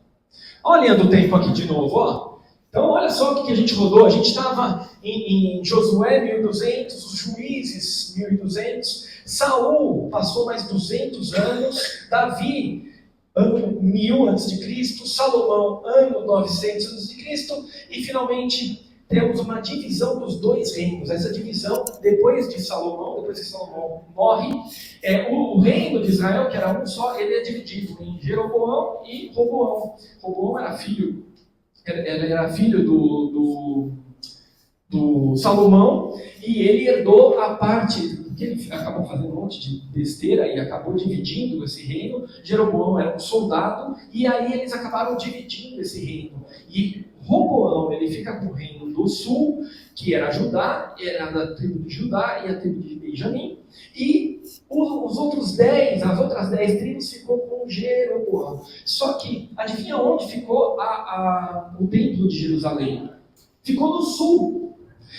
Olhando o tempo aqui de novo, ó. Então, olha só o que a gente rodou. A gente estava em Josué 1200, os Juízes 1200, Saul passou mais 200 anos, Davi, ano 1000 a.C., Salomão, ano 900 a.C., e finalmente temos uma divisão dos dois reinos. Essa divisão, depois que Salomão morre, o reino de Israel, que era um só, ele é dividido em Jeroboão e Roboão. Roboão era filho do Salomão, e ele herdou a parte, porque ele acabou fazendo um monte de besteira e acabou dividindo esse reino. Jeroboão era um soldado, e aí eles acabaram dividindo esse reino. E Roboão, ele fica com o reino do sul, que era Judá, era da tribo de Judá e a tribo de Benjamim, e as outras 10 tribos ficou com Jeroboão. Só que, adivinha onde ficou o templo de Jerusalém? Ficou no sul.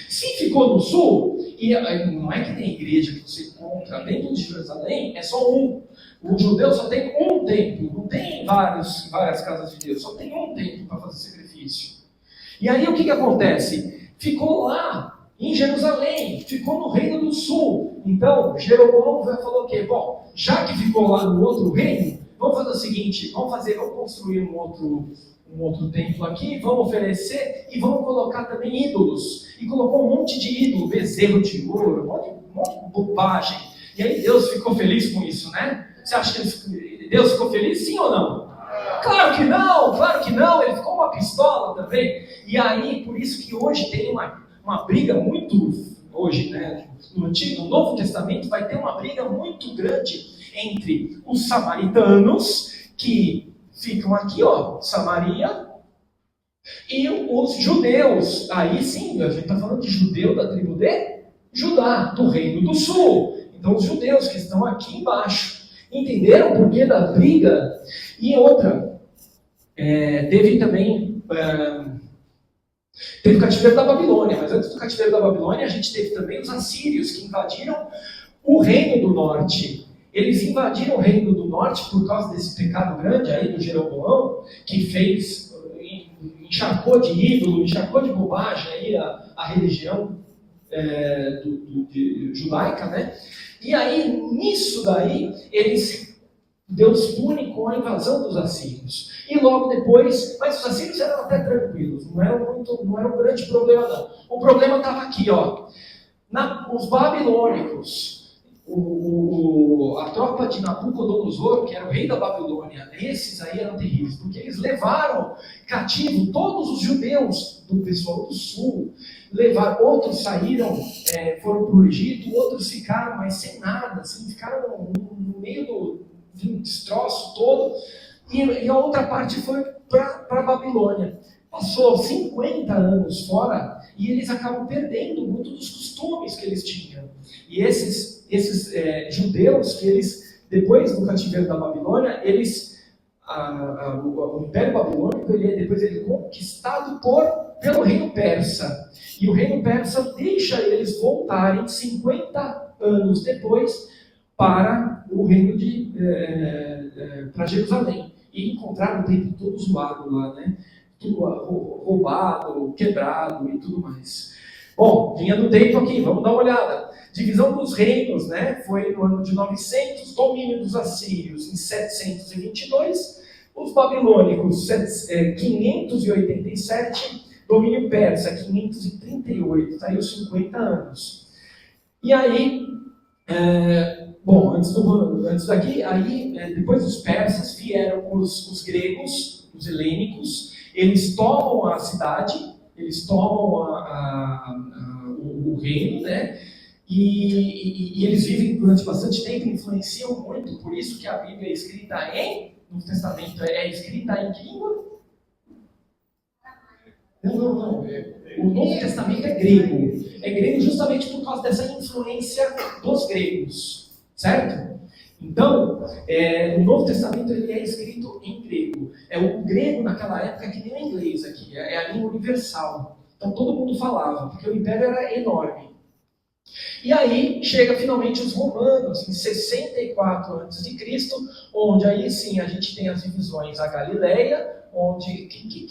Se ficou no sul, e não é que tem igreja que você encontra dentro de Jerusalém, é só um. O judeu só tem um templo, não tem várias casas de Deus, só tem um templo para fazer sacrifício. E aí o que acontece? Ficou lá, em Jerusalém, ficou no reino do sul. Então, Jeroboão falou o quê? Bom, já que ficou lá no outro reino, vamos fazer o seguinte, vamos construir um outro templo aqui, vamos oferecer e vamos colocar também ídolos. E colocou um monte de ídolo, bezerro de ouro, um monte de bobagem. E aí Deus ficou feliz com isso, né? Você acha que Deus ficou feliz, sim ou não? Claro que não, ele ficou uma pistola também. E aí, por isso que hoje tem uma briga muito, hoje, né, no Novo Testamento, vai ter uma briga muito grande entre os samaritanos, que ficam aqui, ó, Samaria, e os judeus. Aí sim, a gente está falando de judeu da tribo de Judá, do reino do sul. Então, os judeus que estão aqui embaixo. Entenderam o porquê da briga? E outra, teve também teve o cativeiro da Babilônia, mas antes do cativeiro da Babilônia, a gente teve também os assírios, que invadiram o reino do norte. Eles invadiram o reino do norte por causa desse pecado grande aí do Jeroboão, que encharcou de ídolo, encharcou de bobagem aí a religião judaica, né? E aí, nisso daí, Deus pune com a invasão dos assírios. E logo depois, mas os assírios eram até tranquilos, não era um grande problema não. O problema estava aqui, ó, os babilônicos, a tropa de Nabucodonosor, que era o rei da Babilônia, esses aí eram terríveis, porque eles levaram cativo todos os judeus do pessoal do sul, outros saíram, foram para o Egito, outros ficaram, mas sem nada, assim, ficaram no meio de um destroço todo, e a outra parte foi para a Babilônia. Passou 50 anos fora, e eles acabam perdendo muito dos costumes que eles tinham. E esses judeus, que eles, depois do cativeiro da Babilônia, o Império Babilônico, depois ele é conquistado pelo reino persa. E o reino persa deixa eles voltarem 50 anos depois para o reino para Jerusalém. E encontraram o templo todo zoado lá, né? Tudo roubado, quebrado e tudo mais. Bom, vinha do tempo aqui, vamos dar uma olhada. Divisão dos reinos, né? Foi no ano de 900, domínio dos assírios em 722, os babilônicos 587, domínio persa 538, tá aí os 50 anos. E aí, antes daqui, depois dos persas vieram os gregos, os helênicos, eles tomam a cidade, eles tomam o reino, né? E eles vivem durante bastante tempo, influenciam muito, por isso que a Bíblia é escrita no Testamento, é escrita em que língua? Não. O Novo Testamento é grego. É grego justamente por causa dessa influência dos gregos. Certo? Então, o Novo Testamento ele é escrito em grego. O grego naquela época é que nem o inglês aqui. É a língua universal. Então todo mundo falava, porque o império era enorme. E aí chega finalmente os romanos, em 64 a.C., onde aí sim a gente tem as divisões, a Galileia, onde... Quem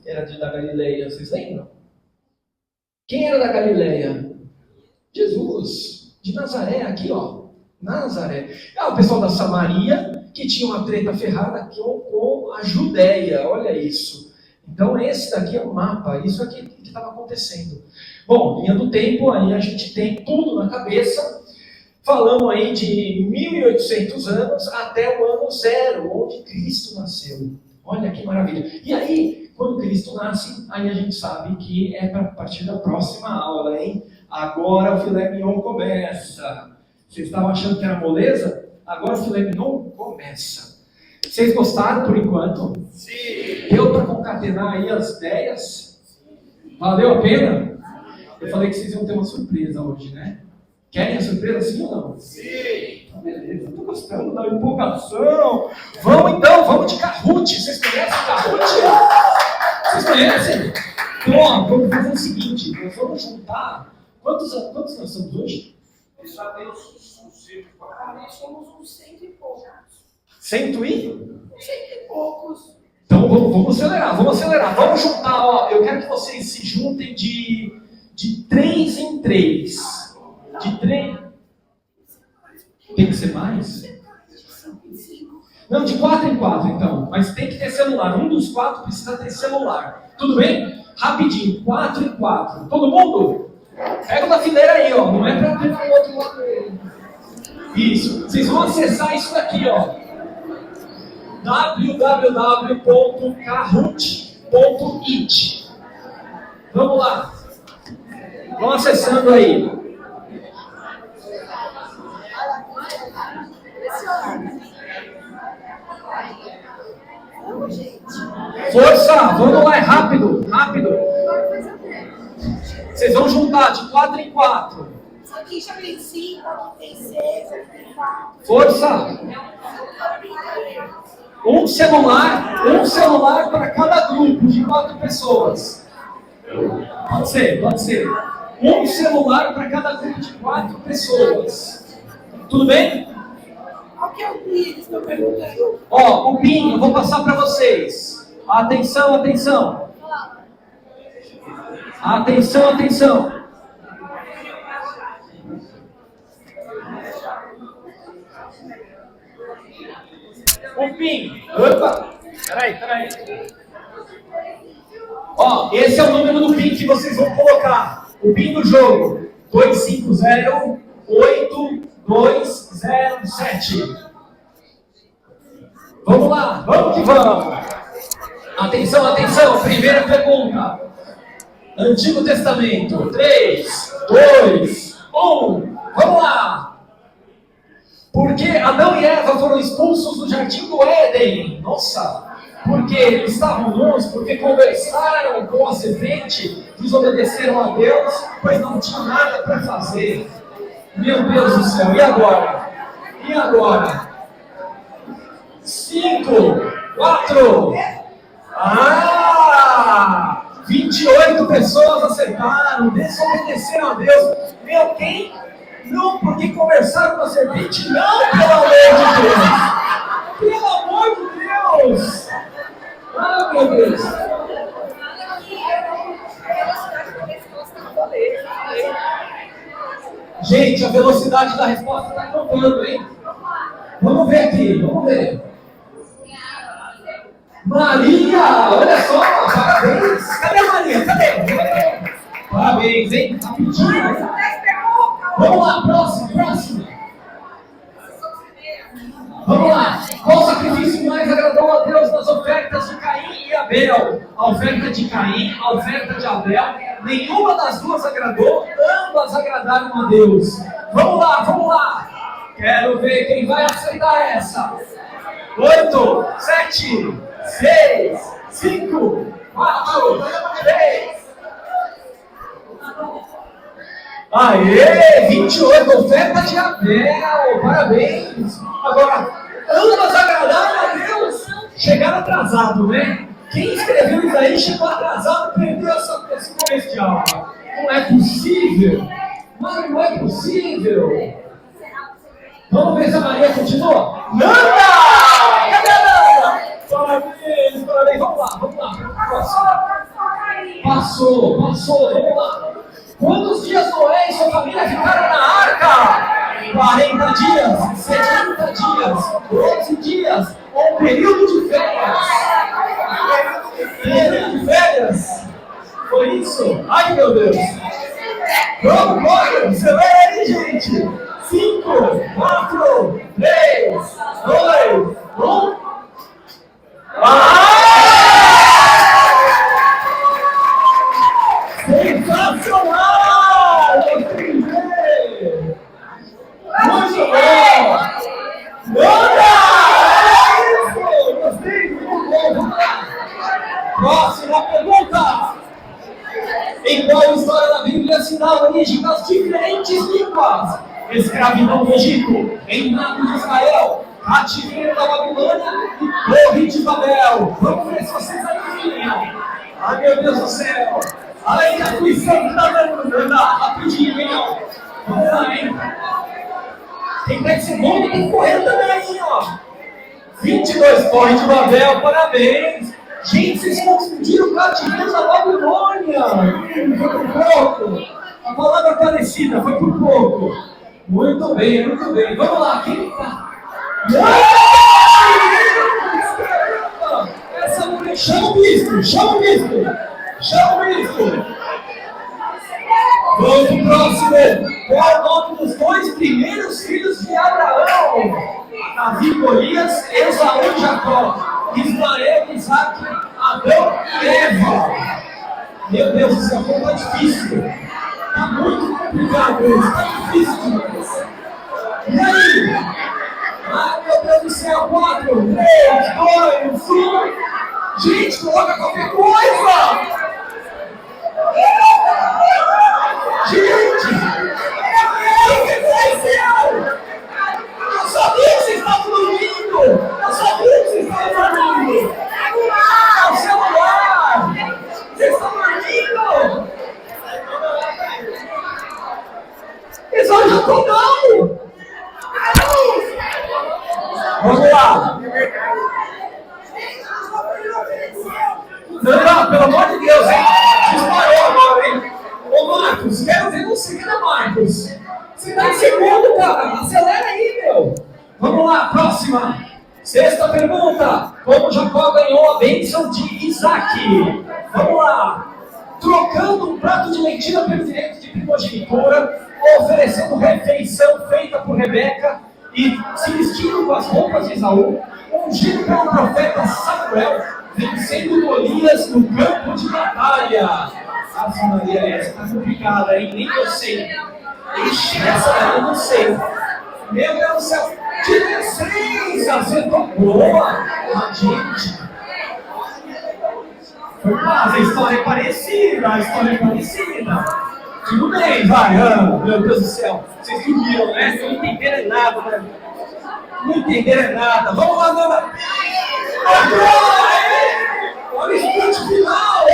era da Galileia, vocês lembram? Quem era da Galileia? Jesus, de Nazaré, aqui ó, Nazaré. O pessoal da Samaria, que tinha uma treta ferrada com a Judéia, olha isso. Então esse daqui é o mapa, isso aqui que estava acontecendo. Bom, linha do tempo, aí a gente tem tudo na cabeça. Falamos aí de 1800 anos até o ano zero, onde Cristo nasceu. Olha que maravilha. E aí, quando Cristo nasce, aí a gente sabe que é a partir da próxima aula, hein? Agora o filé mignon começa. Vocês estavam achando que era moleza? Agora o filé mignon começa. Vocês gostaram por enquanto? Sim. Deu para concatenar aí as ideias? Valeu a pena? Eu falei que vocês iam ter uma surpresa hoje, né? Querem a surpresa sim ou não? Sim. Então, beleza, estou gostando da empolgação. Vamos então, vamos de Kahoot. Vocês conhecem Kahoot? Vocês conhecem? Então, ó, vamos fazer o seguinte, nós vamos juntar. Quantos nós somos hoje? Já tem uns 5. Nós somos uns 100 e poucos. 100 e? 100 e poucos. Então vamos acelerar. Vamos juntar, ó. Eu quero que vocês se juntem de 3 em 3. De 3. Tem que ser mais? Não, de 4 em 4 então. Mas tem que ter celular. Um dos 4 precisa ter celular. Tudo bem? Rapidinho. 4 em 4. Todo mundo? Pega o da fileira aí, ó. Não é para pegar o outro lado dele. Isso. Vocês vão acessar isso daqui, ó. www.kahoot.it. Vamos lá. Vão acessando aí. Força! Vamos lá, é rápido. Vocês vão juntar de 4 em 4. Aqui já tem 5, aqui tem 6, aqui tem 4. Força! Um celular para cada grupo de 4 pessoas. Pode ser. Um celular para cada grupo de 4 pessoas. Tudo bem? Qual que é o PIN? Estou perguntando. Ó, o PIN, eu vou passar para vocês. Atenção. O PIN. Opa! Peraí. Ó, esse é o número do PIN que vocês vão colocar. O PIN do jogo. 2508207. Vamos lá, vamos que vamos. Atenção. Primeira pergunta. Antigo Testamento. 3, 2, 1. Vamos lá. Por que Adão e Eva foram expulsos do jardim do Éden? Nossa. Porque eles estavam nus, porque conversaram com a serpente, desobedeceram a Deus, pois não tinham nada para fazer. Meu Deus do céu, e agora? 5, 4. 28 pessoas acertaram, desobedeceram a Deus. Meu, quem? Não, porque conversaram com a serpente? Não, pelo amor de Deus! Pelo amor de Deus! Ah, meu Deus! Gente, a velocidade da resposta está contando, hein? Vamos ver aqui, Maria, olha só, parabéns! Cadê a Maria? Cadê? Parabéns, hein? Rapidinho, hein? Vamos lá, próximo. Vamos lá. Qual sacrifício mais agradou a Deus nas ofertas de Caim e Abel? A oferta de Caim, a oferta de Abel, nenhuma das duas agradou, ambas agradaram a Deus. Vamos lá. Quero ver quem vai aceitar essa. 8, 7, 6, 5, 4, 3. Aê, 28, oferta de Abel, parabéns. Agora, ambas agradaram a Deus, chegaram atrasado, né? Quem escreveu isso aí chegou atrasado e perdeu esse começo de aula. Não é possível, mas não é possível. Vamos ver se a Maria continua. Nanda! Cadê a Nanda? Parabéns, parabéns. Vamos lá. Passou, vamos lá. Quantos dias Noé e sua família ficaram na arca? 40 dias, 70 dias, 12 dias, ou um período de férias. Período de férias. Foi isso? Ai, meu Deus. Vamos, bora. Acelera aí, gente. 5, 4, 3, 2, 1. Sensacional! Muito bom! Manda! Isso! Gostei! Muito bom! Vamos lá! Próxima pergunta! Em qual história da Bíblia se dá a origem das diferentes línguas? Escravidão no Egito, reinado de Israel, cativeiro da Babilônia e Torre de Babel. Vamos ver se vocês adivinham. Ai, meu Deus do céu! Além da aflição que está dando rapidinho, hein, ó. Vamos lá, hein? Quem tá em segundo tem que correr também, hein, ó. 22, Torre de Babel, parabéns. Gente, vocês confundiram o cativeiro da Babilônia. Foi por pouco. A palavra parecida, foi por pouco. Muito bem, muito bem. Vamos lá, quem tá? Essa mulher, chama o bispo, chama o bispo. Chama o bispo. Vamos pro próximo. Qual é o nome dos dois primeiros filhos de Abraão? Davi e Golias, Esaú e Jacó. Ismael, Isaac, Adão e Eva. Meu Deus do céu, como tá difícil. Tá muito complicado isso, tá difícil demais. E aí? Ai, meu Deus do céu, 4, 3, 2, 1. Gente, coloca qualquer coisa! Gente! O que aconteceu? Eu sabia que vocês estavam dormindo! Eu sabia que vocês estavam dormindo! Ah, o celular! Vocês estão dormindo! Pessoal, já estou dando! Vamos lá! Não, pelo amor de Deus, hein? Disparou agora, hein? Ô Marcos, quero ver você, cadê Marcos? Você tá em segundo, cara. Acelera aí, meu. Vamos lá, próxima. Sexta pergunta. Como Jacó ganhou a bênção de Isaac? Vamos lá. Trocando um prato de lentilha pelo direito de primogenitura, oferecendo refeição feita por Rebeca e se vestindo com as roupas de Esaú, ungido pelo profeta Samuel, vencendo Golias no campo de batalha. Nossa, Maria, essa tá complicada, hein? Nem eu sei. Ixi, essa daí eu não sei. Meu Deus do céu. 16, acertou. Boa. Gente. Foi quase, a história é parecida. Tudo bem, vai. Meu Deus do céu. Vocês dormiram, né? Não entenderam nada, né? Não entenderam nada. Vamos lá, Nanda. Olha o sprint final,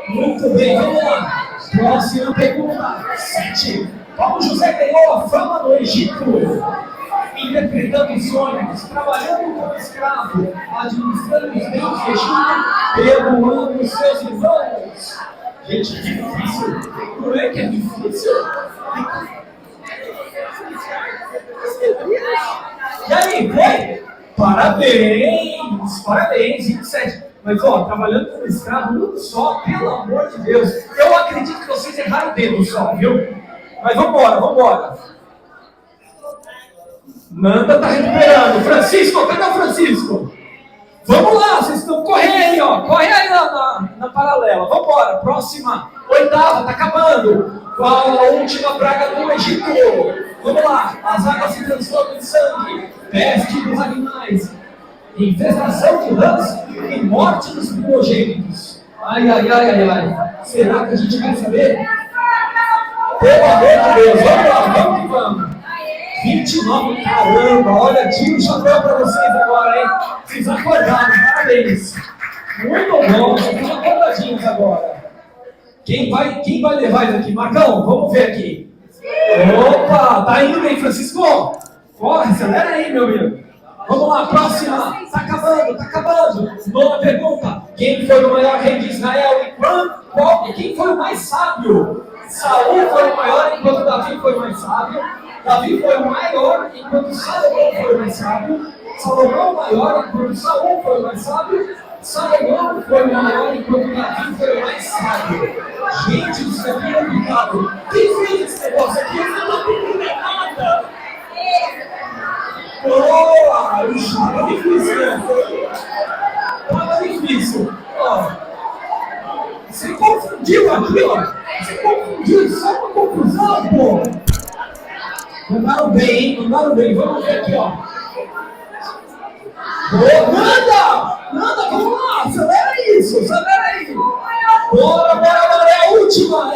Muito bem, vamos lá. Próxima pergunta. 7. Como José ganhou a fama no Egito? Interpretando sonhos, trabalhando como escravo, administrando os bens do Egito, perdoando os seus irmãos. Gente, difícil. Não é que é difícil? E aí, foi? Parabéns, 27. Mas, trabalhando como escravo, um só, pelo amor de Deus. Eu acredito que vocês erraram o dedo só, viu? Mas vambora. Nanda tá recuperando. Francisco, cadê o Francisco? Vamos lá, vocês estão correndo aí, Corre aí na paralela. Vambora, próxima. 8ª, tá acabando. Qual a última praga do Egito? Vamos lá. As águas se transformam em sangue. Peste dos animais. Infestação de rãs e morte dos primogênitos. Ai. Será que a gente vai saber? Pelo amor de Deus, vamos lá, vamos que vamos. 29, caramba, olha, tiro o chapéu para vocês agora, hein? Vocês acordaram, parabéns. Muito bom, vocês estão acordadinhos agora. Quem vai levar isso aqui? Marcão, vamos ver aqui. Opa, tá indo bem, Francisco? Corre, acelera aí, meu amigo. Vamos lá, próxima. Tá acabando. Nona pergunta. Quem foi o maior rei de Israel e quem foi o mais sábio? Saul foi o maior enquanto Davi foi o mais sábio. Davi foi o maior enquanto Salomão foi o mais sábio. Salomão maior enquanto Saul foi o mais sábio. Salomão foi o maior enquanto Davi foi o mais sábio. Gente, isso aqui é complicado. Quem fez esse negócio aqui? Eu não entendi nada. Boa! Estava difícil, né? Estava difícil. Ó, você confundiu aqui, ó. Você confundiu, só uma confusão, pô. Mandaram bem, hein? Mandaram bem. Vamos ver aqui, ó. Boa, Nanda, vamos lá. Acelera isso, acelera aí. Bora, é a última.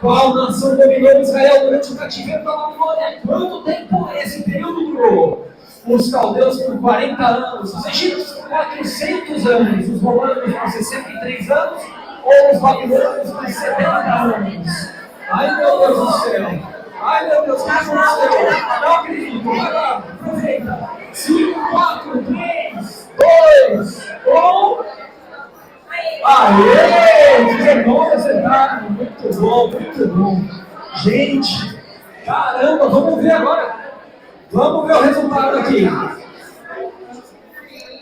Qual nação dominou Israel durante o cativeiro da Babilônia? Quanto tempo esse período durou? Os caldeus por 40 anos, os egípcios por 400 anos, os romanos por 63 anos, ou os babilônios por 70 anos? Ai, meu Deus do céu! Ai, meu Deus do céu! Não acredito! Vai lá, aproveita! 5, 4, 3, 2, 1... Aê! 19 acertaram! Muito bom! Gente, caramba, vamos ver agora! Vamos ver o resultado aqui.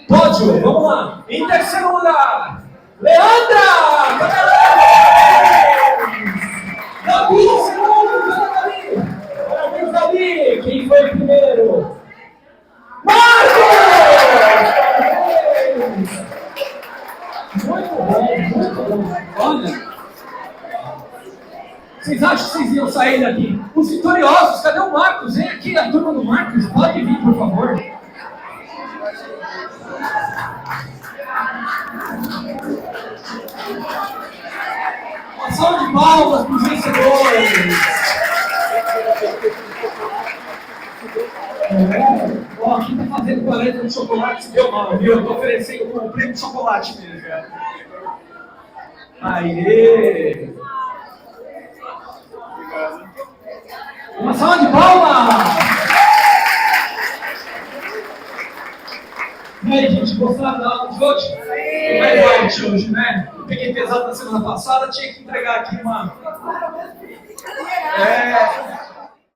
Pódio, vamos lá. Em terceiro lugar, Leandra! Davi, em segundo, parabéns, Davi! Quem foi o primeiro? Marcos! Muito bom. Olha, vocês acham que vocês iam sair daqui? Os vitoriosos, cadê o Marcos? Vem aqui, a turma do Marcos, pode vir, por favor. Uma salva de palmas para os vencedores. Ó, quem tá fazendo paleta de chocolate se deu mal, viu? Eu tô oferecendo como prêmio de chocolate mesmo. Aê! Uma salva de palmas! E aí, gente, gostaram da aula de hoje? Foi mais light hoje, né? Eu peguei pesado na semana passada, tinha que entregar aqui uma...